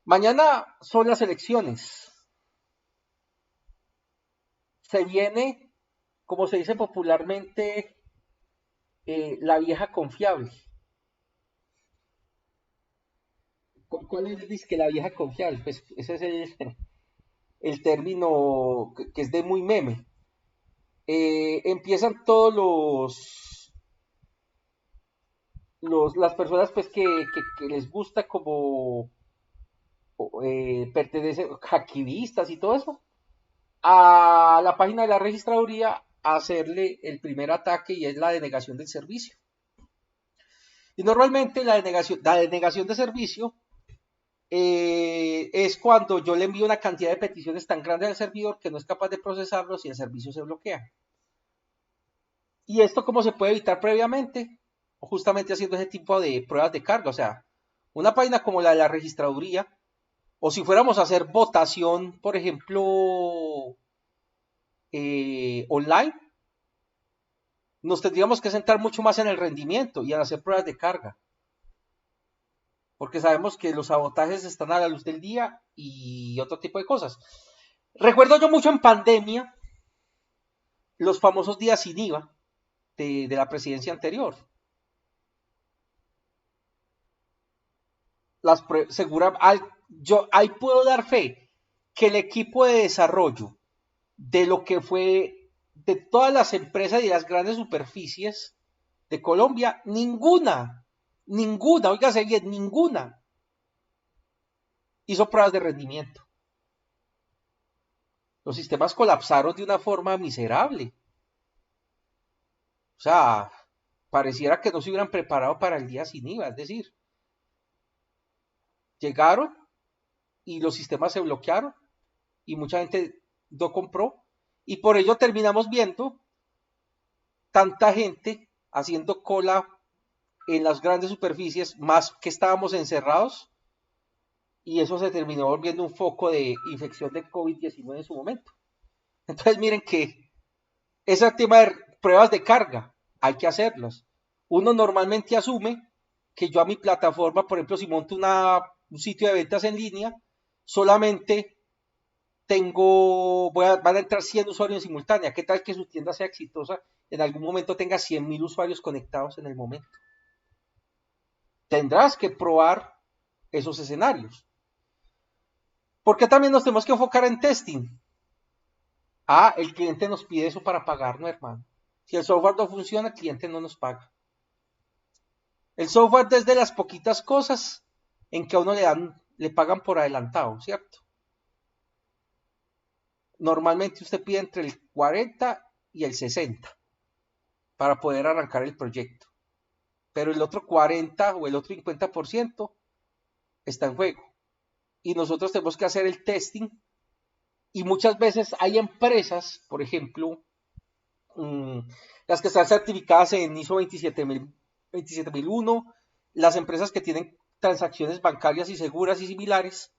Mañana son las elecciones. Se viene, como se dice popularmente, la vieja confiable. ¿Cuál es que la vieja confiable? Pues ese es el término que es de muy meme. Empiezan todos las personas pues que les gusta como pertenecen, activistas y todo eso, a la página de la registraduría a hacerle el primer ataque, y es la denegación del servicio. Y normalmente la denegación de servicio es cuando yo le envío una cantidad de peticiones tan grande al servidor que no es capaz de procesarlos y el servicio se bloquea. ¿Y esto cómo se puede evitar previamente? Justamente haciendo ese tipo de pruebas de carga. O sea, una página como la de la registraduría, o si fuéramos a hacer votación, por ejemplo, online, nos tendríamos que centrar mucho más en el rendimiento y en hacer pruebas de carga. Porque sabemos que los sabotajes están a la luz del día y otro tipo de cosas. Recuerdo yo mucho en pandemia los famosos días sin IVA de la presidencia anterior. Yo ahí puedo dar fe que el equipo de desarrollo de lo que fue de todas las empresas y las grandes superficies de Colombia, ninguna, óigase bien, ninguna hizo pruebas de rendimiento. Los sistemas colapsaron de una forma miserable. O sea, pareciera que no se hubieran preparado para el día sin IVA, es decir, llegaron y los sistemas se bloquearon y mucha gente no compró, y por ello terminamos viendo tanta gente haciendo cola en las grandes superficies, más que estábamos encerrados, y eso se terminó volviendo un foco de infección de COVID-19 en su momento. Entonces miren que ese tema de pruebas de carga hay que hacerlas. Uno normalmente asume que yo a mi plataforma, por ejemplo, si monto un sitio de ventas en línea, solamente van a entrar 100 usuarios en simultánea. ¿Qué tal que su tienda sea exitosa? En algún momento tenga 100.000 usuarios conectados en el momento. Tendrás que probar esos escenarios. ¿Por qué también nos tenemos que enfocar en testing? El cliente nos pide eso para pagar, no, hermano. Si el software no funciona, el cliente no nos paga. El software es de las poquitas cosas en que a uno le pagan por adelantado, ¿cierto? Normalmente usted pide entre el 40 y el 60 para poder arrancar el proyecto. Pero el otro 40 o el otro 50% está en juego. Y nosotros tenemos que hacer el testing. Y muchas veces hay empresas, por ejemplo, las que están certificadas en ISO 27001, las empresas que tienen transacciones bancarias y seguras y similares,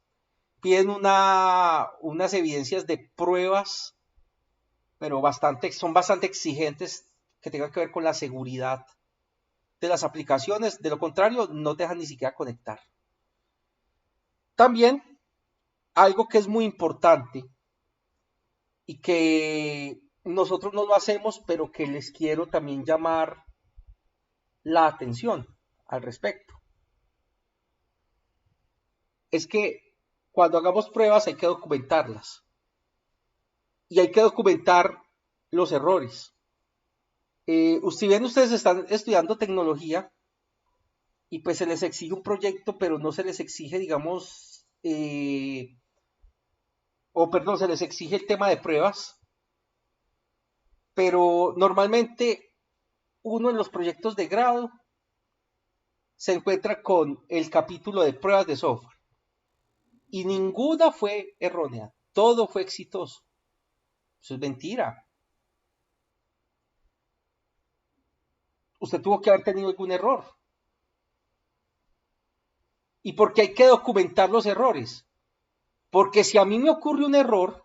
piden unas evidencias de pruebas, pero son bastante exigentes, que tengan que ver con la seguridad de las aplicaciones. De lo contrario, no te dejan ni siquiera conectar. También, algo que es muy importante y que nosotros no lo hacemos, pero que les quiero también llamar la atención al respecto, es que cuando hagamos pruebas hay que documentarlas y hay que documentar los errores. Ustedes están estudiando tecnología y pues se les exige un proyecto, pero no se les exige, digamos, se les exige el tema de pruebas, pero normalmente uno en los proyectos de grado se encuentra con el capítulo de pruebas de software y ninguna fue errónea, todo fue exitoso. Eso es mentira. Usted tuvo que haber tenido algún error. ¿Y por qué hay que documentar los errores? Porque si a mí me ocurre un error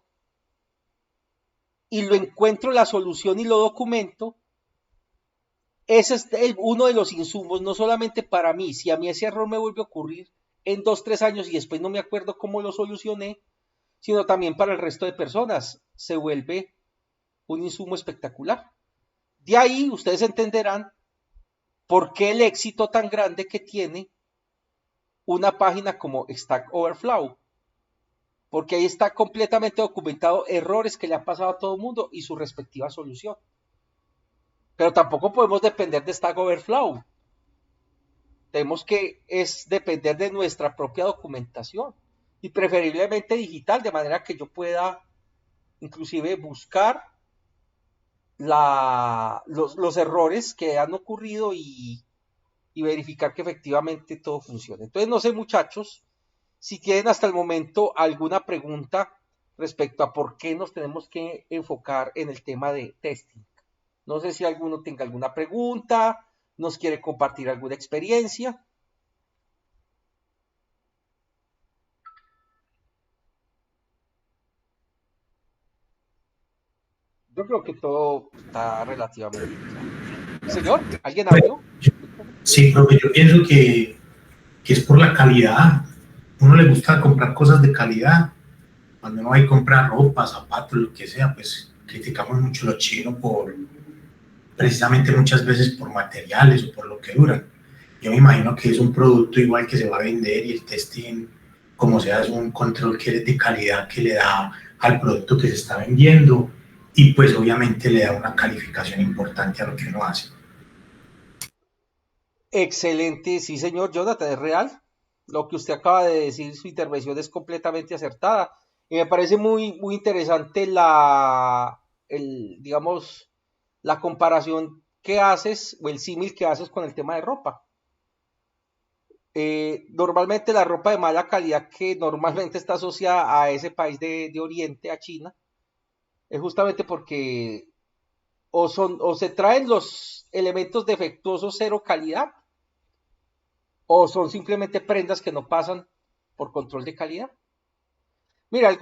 y lo encuentro la solución y lo documento, ese es uno de los insumos, no solamente para mí. Si a mí ese error me vuelve a ocurrir, en 2, 3 años y después no me acuerdo cómo lo solucioné, sino también para el resto de personas. Se vuelve un insumo espectacular. De ahí ustedes entenderán por qué el éxito tan grande que tiene una página como Stack Overflow. Porque ahí está completamente documentado errores que le han pasado a todo el mundo y su respectiva solución. Pero tampoco podemos depender de Stack Overflow. Tenemos que depender de nuestra propia documentación y preferiblemente digital, de manera que yo pueda inclusive buscar los errores que han ocurrido y verificar que efectivamente todo funcione. Entonces, no sé, muchachos, si tienen hasta el momento alguna pregunta respecto a por qué nos tenemos que enfocar en el tema de testing. No sé si alguno tenga alguna pregunta, nos quiere compartir alguna experiencia. Yo creo que todo está relativamente claro. Señor, ¿alguien habló? Sí, profe, yo pienso que es por la calidad. Uno le gusta comprar cosas de calidad. Cuando uno va a comprar ropa, zapatos, lo que sea, pues criticamos mucho a los chinos precisamente muchas veces por materiales o por lo que duran. Yo me imagino que es un producto igual que se va a vender y el testing, como sea, es un control que es de calidad que le da al producto que se está vendiendo y pues obviamente le da una calificación importante a lo que uno hace. Excelente, sí señor Jonathan, es real. Lo que usted acaba de decir, su intervención es completamente acertada. Y me parece muy, muy interesante digamos, la comparación que haces o el símil que haces con el tema de ropa. Normalmente la ropa de mala calidad que normalmente está asociada a ese país de Oriente, a China, es justamente porque o se traen los elementos defectuosos cero calidad, o son simplemente prendas que no pasan por control de calidad. Mira,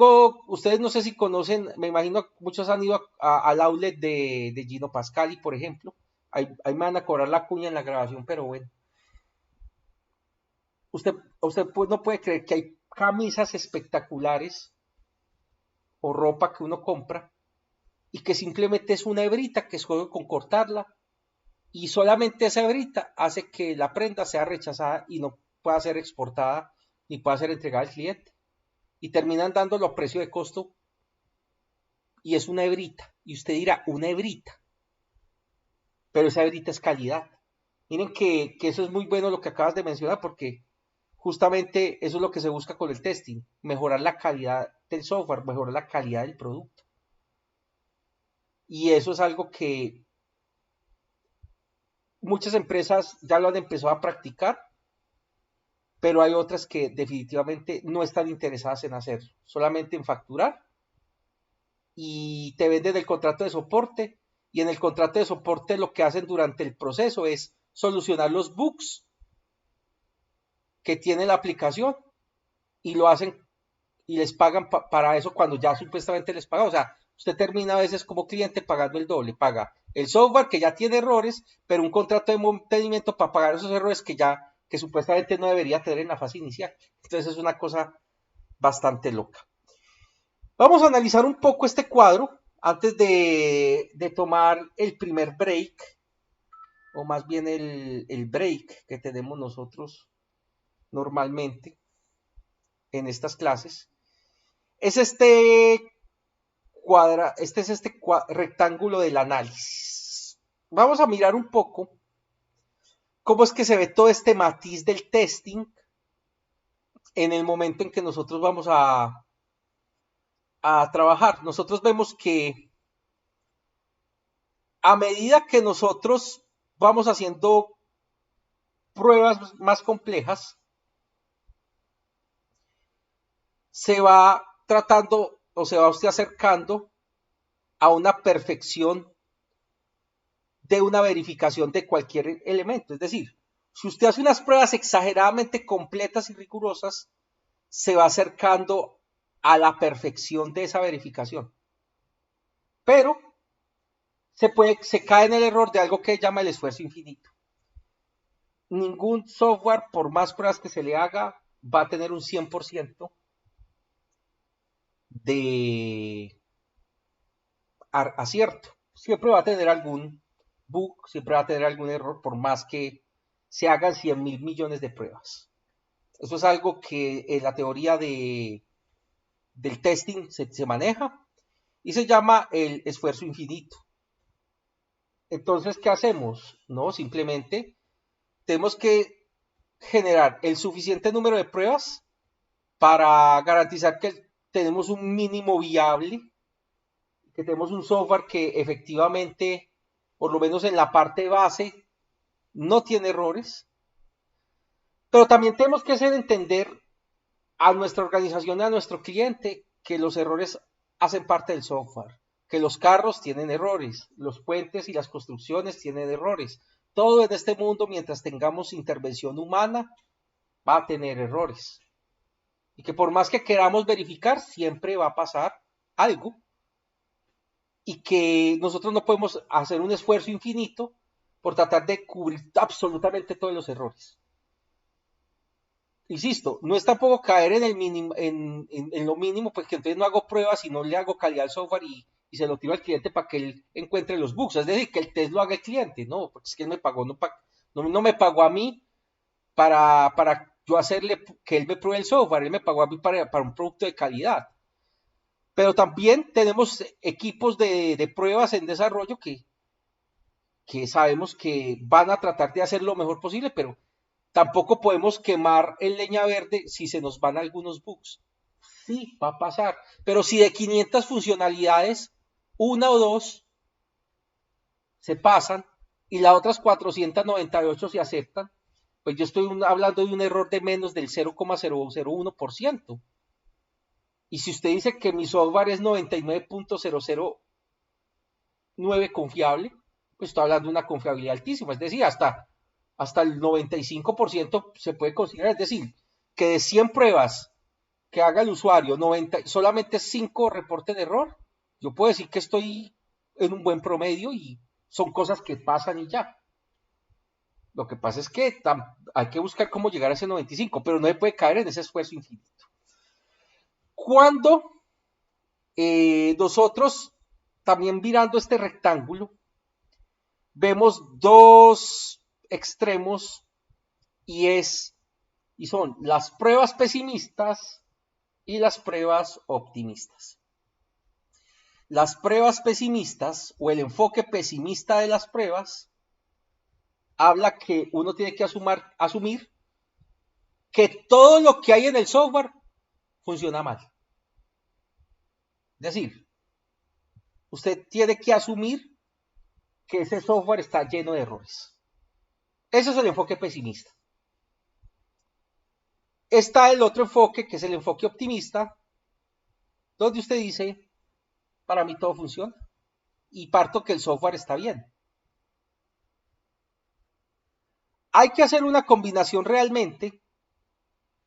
ustedes no sé si conocen, me imagino muchos han ido al outlet de Gino Pascali, por ejemplo. Ahí me van a cobrar la cuña en la grabación, pero bueno. Usted pues no puede creer que hay camisas espectaculares o ropa que uno compra y que simplemente es una hebrita que escoge con cortarla y solamente esa hebrita hace que la prenda sea rechazada y no pueda ser exportada ni pueda ser entregada al cliente. Y terminan dándolo a precio de costo y es una hebrita. Y usted dirá, una hebrita. Pero esa hebrita es calidad. Miren que eso es muy bueno lo que acabas de mencionar porque justamente eso es lo que se busca con el testing. Mejorar la calidad del software, mejorar la calidad del producto. Y eso es algo que muchas empresas ya lo han empezado a practicar, pero hay otras que definitivamente no están interesadas en hacerlo, solamente en facturar y te venden el contrato de soporte y en el contrato de soporte lo que hacen durante el proceso es solucionar los bugs que tiene la aplicación y lo hacen y les pagan para eso cuando ya supuestamente les paga, o sea, usted termina a veces como cliente pagando el doble, paga el software que ya tiene errores, pero un contrato de mantenimiento para pagar esos errores que supuestamente no debería tener en la fase inicial. Entonces es una cosa bastante loca. Vamos a analizar un poco este cuadro antes de tomar el primer break, o más bien el break que tenemos nosotros normalmente en estas clases. Es este rectángulo del análisis. Vamos a mirar un poco cómo es que se ve todo este matiz del testing en el momento en que nosotros vamos a trabajar. Nosotros vemos que a medida que nosotros vamos haciendo pruebas más complejas, se va tratando o se va usted acercando a una perfección de una verificación de cualquier elemento. Es decir, si usted hace unas pruebas exageradamente completas y rigurosas, se va acercando a la perfección de esa verificación. Pero se cae en el error de algo que llama el esfuerzo infinito. Ningún software, por más pruebas que se le haga, va a tener un 100% de acierto. Siempre va a tener algún bug, siempre va a tener algún error, por más que se hagan 100.000 millones de pruebas. Eso es algo que en la teoría del testing se maneja y se llama el esfuerzo infinito. Entonces, ¿qué hacemos? No, simplemente tenemos que generar el suficiente número de pruebas para garantizar que tenemos un mínimo viable, que tenemos un software que efectivamente, por lo menos en la parte base, no tiene errores. Pero también tenemos que hacer entender a nuestra organización y a nuestro cliente que los errores hacen parte del software, que los carros tienen errores, los puentes y las construcciones tienen errores. Todo en este mundo, mientras tengamos intervención humana, va a tener errores. Y que por más que queramos verificar, siempre va a pasar algo. Y que nosotros no podemos hacer un esfuerzo infinito por tratar de cubrir absolutamente todos los errores. Insisto, no es tampoco caer en el mínimo, en lo mínimo, porque entonces no hago pruebas y no le hago calidad al software y se lo tiro al cliente para que él encuentre los bugs. Es decir, que el test lo haga el cliente, no, porque es que él me pagó, no me pagó a mí para yo hacerle que él me pruebe el software, él me pagó a mí para un producto de calidad. Pero también tenemos equipos de pruebas en desarrollo que sabemos que van a tratar de hacer lo mejor posible, pero tampoco podemos quemar en leña verde si se nos van algunos bugs. Sí, va a pasar. Pero si de 500 funcionalidades, una o dos se pasan y las otras 498 se aceptan, pues yo estoy hablando de un error de menos del 0,001%. Y si usted dice que mi software es 99.009 confiable, pues estoy hablando de una confiabilidad altísima. Es decir, hasta el 95% se puede considerar. Es decir, que de 100 pruebas que haga el usuario, solamente 5 reporten error. Yo puedo decir que estoy en un buen promedio y son cosas que pasan y ya. Lo que pasa es que hay que buscar cómo llegar a ese 95, pero no se puede caer en ese esfuerzo infinito. Cuando nosotros, también mirando este rectángulo, vemos dos extremos y son las pruebas pesimistas y las pruebas optimistas. Las pruebas pesimistas o el enfoque pesimista de las pruebas habla que uno tiene que asumir que todo lo que hay en el software funciona mal. Es decir, usted tiene que asumir que ese software está lleno de errores. Ese es el enfoque pesimista. Está el otro enfoque, que es el enfoque optimista, donde usted dice, para mí todo funciona y parto que el software está bien. Hay que hacer una combinación realmente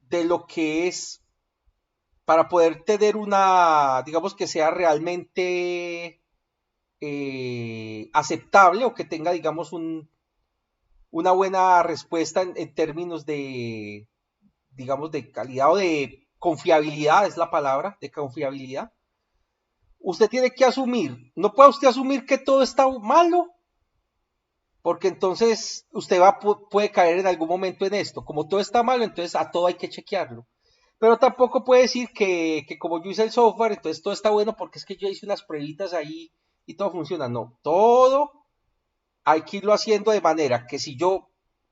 de lo que es para poder tener digamos que sea realmente aceptable o que tenga, digamos, una buena respuesta en términos de, digamos, de calidad o de confiabilidad, es la palabra, de confiabilidad. Usted tiene que asumir, no puede usted asumir que todo está malo, porque entonces usted puede caer en algún momento en esto. Como todo está malo, entonces a todo hay que chequearlo. Pero tampoco puede decir que como yo hice el software, entonces todo está bueno porque es que yo hice unas pruebitas ahí y todo funciona. No, todo hay que irlo haciendo de manera que si yo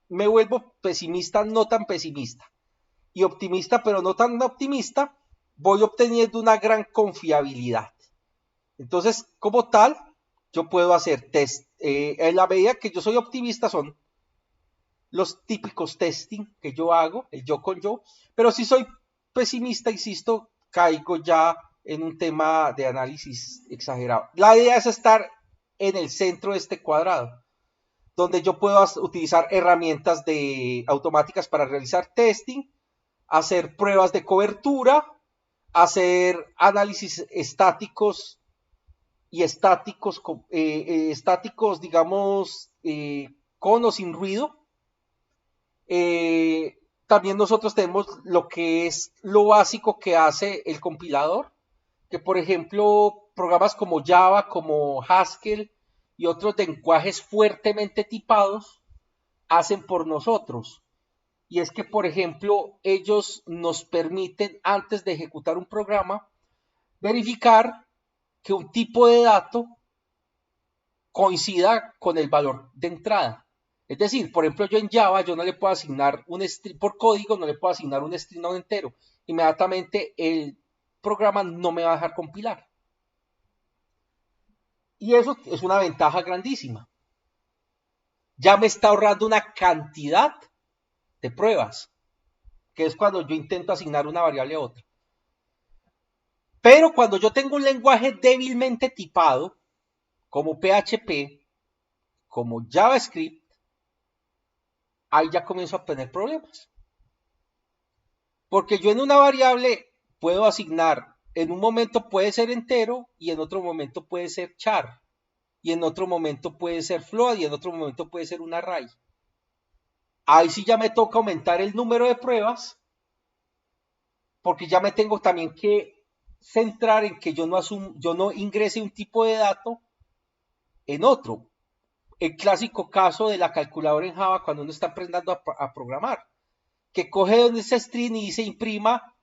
me vuelvo pesimista, no tan pesimista, y optimista, pero no tan optimista, voy obteniendo una gran confiabilidad. Entonces, como tal, yo puedo hacer test. En la medida que yo soy optimista son los típicos testing que yo hago, el yo con yo, pero si soy pesimista, insisto, caigo ya en un tema de análisis exagerado. La idea es estar en el centro de este cuadrado, donde yo puedo utilizar herramientas automáticas para realizar testing, hacer pruebas de cobertura, hacer análisis estáticos y estáticos, digamos, con o sin ruido, también nosotros tenemos lo que es lo básico que hace el compilador, que por ejemplo programas como Java, como Haskell y otros lenguajes fuertemente tipados hacen por nosotros. Y es que, por ejemplo, ellos nos permiten, antes de ejecutar un programa, verificar que un tipo de dato coincida con el valor de entrada. Es decir, por ejemplo, yo en Java yo no le puedo asignar un string, por código no le puedo asignar un string a un entero. Inmediatamente el programa no me va a dejar compilar. Y eso es una ventaja grandísima. Ya me está ahorrando una cantidad de pruebas, que es cuando yo intento asignar una variable a otra. Pero cuando yo tengo un lenguaje débilmente tipado, como PHP, como JavaScript, ahí ya comienzo a tener problemas. Porque yo en una variable puedo asignar, en un momento puede ser entero y en otro momento puede ser char. Y en otro momento puede ser float y en otro momento puede ser un array. Ahí sí ya me toca aumentar el número de pruebas, porque ya me tengo también que centrar en que yo no ingrese un tipo de dato en otro. El clásico caso de la calculadora en Java cuando uno está aprendiendo a programar, que coge ese string y dice imprima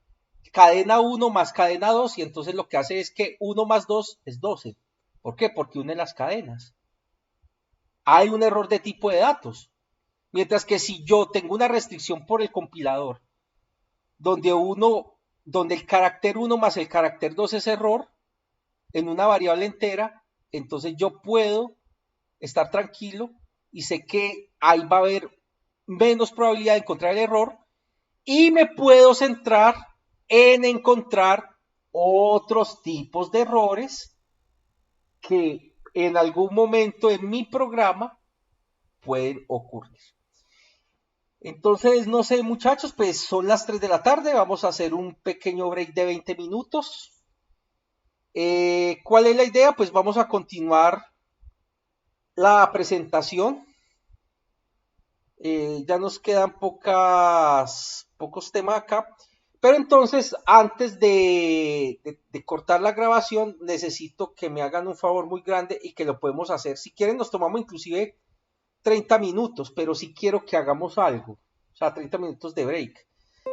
cadena 1 más cadena 2 y entonces lo que hace es que 1 más 2 es 12. ¿Por qué? Porque une las cadenas. Hay un error de tipo de datos. Mientras que si yo tengo una restricción por el compilador, donde el carácter 1 más el carácter 2 es error, en una variable entera, entonces yo puedo estar tranquilo y sé que ahí va a haber menos probabilidad de encontrar el error y me puedo centrar en encontrar otros tipos de errores que en algún momento en mi programa pueden ocurrir. Entonces, no sé, muchachos, pues son las 3 de la tarde, vamos a hacer un pequeño break de 20 minutos. ¿Cuál es la idea? Pues vamos a continuar la presentación. Ya nos quedan pocos temas acá. Pero entonces, antes de cortar la grabación, necesito que me hagan un favor muy grande y que lo podemos hacer. Si quieren, nos tomamos inclusive 30 minutos, pero si quiero que hagamos algo. O sea, 30 minutos de break.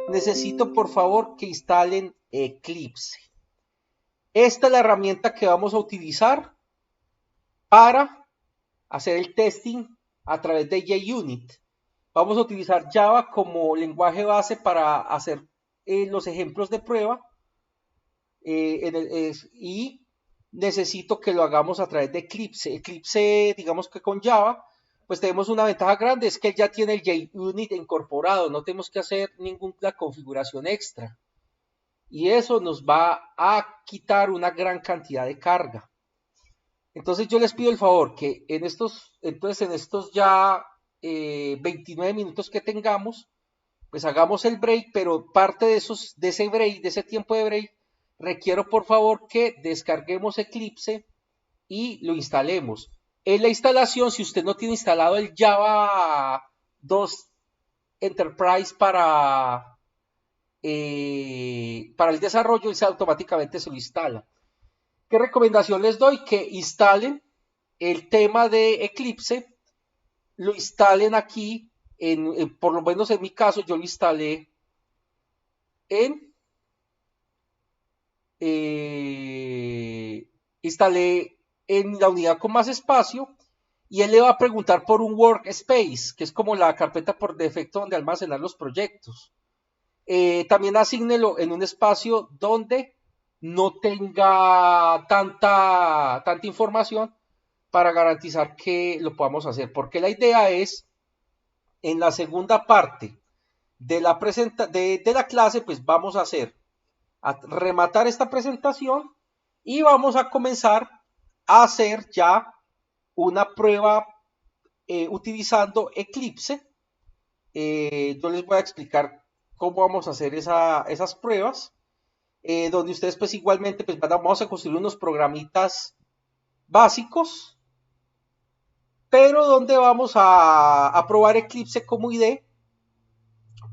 Necesito, por favor, que instalen Eclipse. Esta es la herramienta que vamos a utilizar para hacer el testing a través de JUnit. Vamos a utilizar Java como lenguaje base para hacer los ejemplos de prueba y necesito que lo hagamos a través de Eclipse. Eclipse, digamos que con Java, pues tenemos una ventaja grande, es que él ya tiene el JUnit incorporado, no tenemos que hacer ninguna configuración extra. Y eso nos va a quitar una gran cantidad de carga. Entonces yo les pido el favor que en estos ya 29 minutos que tengamos, pues hagamos el break, pero parte de ese break, de ese tiempo de break, requiero por favor que descarguemos Eclipse y lo instalemos. En la instalación, si usted no tiene instalado el Java 2 Enterprise para el desarrollo, automáticamente se lo instala. ¿Qué recomendación les doy? Que instalen el tema de Eclipse, lo instalen aquí, por lo menos en mi caso, yo lo instalé en la unidad con más espacio y él le va a preguntar por un workspace, que es como la carpeta por defecto donde almacenar los proyectos. También asígnelo en un espacio donde no tenga tanta información para garantizar que lo podamos hacer, porque la idea es en la segunda parte de la clase, pues vamos a rematar esta presentación y vamos a comenzar a hacer ya una prueba utilizando Eclipse. Yo les voy a explicar cómo vamos a hacer esas pruebas, donde ustedes pues igualmente pues vamos a construir unos programitas básicos, pero donde vamos a probar Eclipse como IDE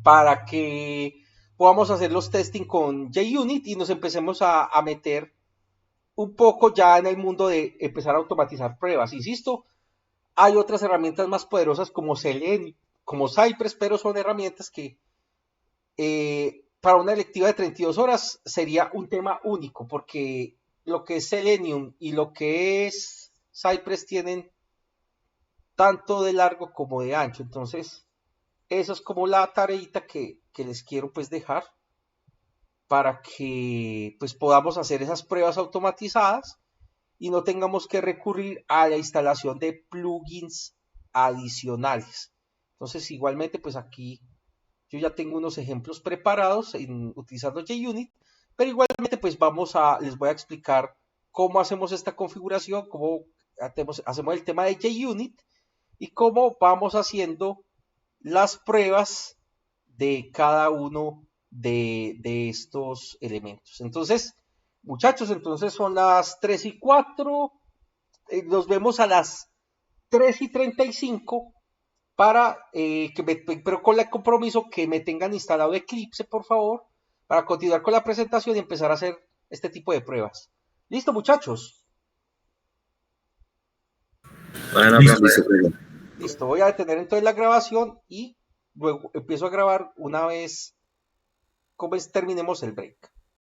para que podamos hacer los testing con JUnit y nos empecemos a meter un poco ya en el mundo de empezar a automatizar pruebas. Insisto, hay otras herramientas más poderosas como Selenium, como Cypress, pero son herramientas que para una electiva de 32 horas sería un tema único, porque lo que es Selenium y lo que es Cypress tienen tanto de largo como de ancho. Entonces, eso es como la tareita que les quiero pues dejar para que pues podamos hacer esas pruebas automatizadas y no tengamos que recurrir a la instalación de plugins adicionales. Entonces, igualmente, pues aquí yo ya tengo unos ejemplos preparados utilizando JUnit, pero igualmente pues les voy a explicar cómo hacemos esta configuración, cómo hacemos el tema de JUnit y cómo vamos haciendo las pruebas de cada uno de estos elementos. Entonces, muchachos, entonces son las 3:04, nos vemos a las 3:35 para pero con el compromiso que me tengan instalado Eclipse, por favor, para continuar con la presentación y empezar a hacer este tipo de pruebas. ¿Listo, muchachos? Bueno, Listo, profe. Listo, voy a detener entonces la grabación y luego empiezo a grabar una vez como terminemos el break.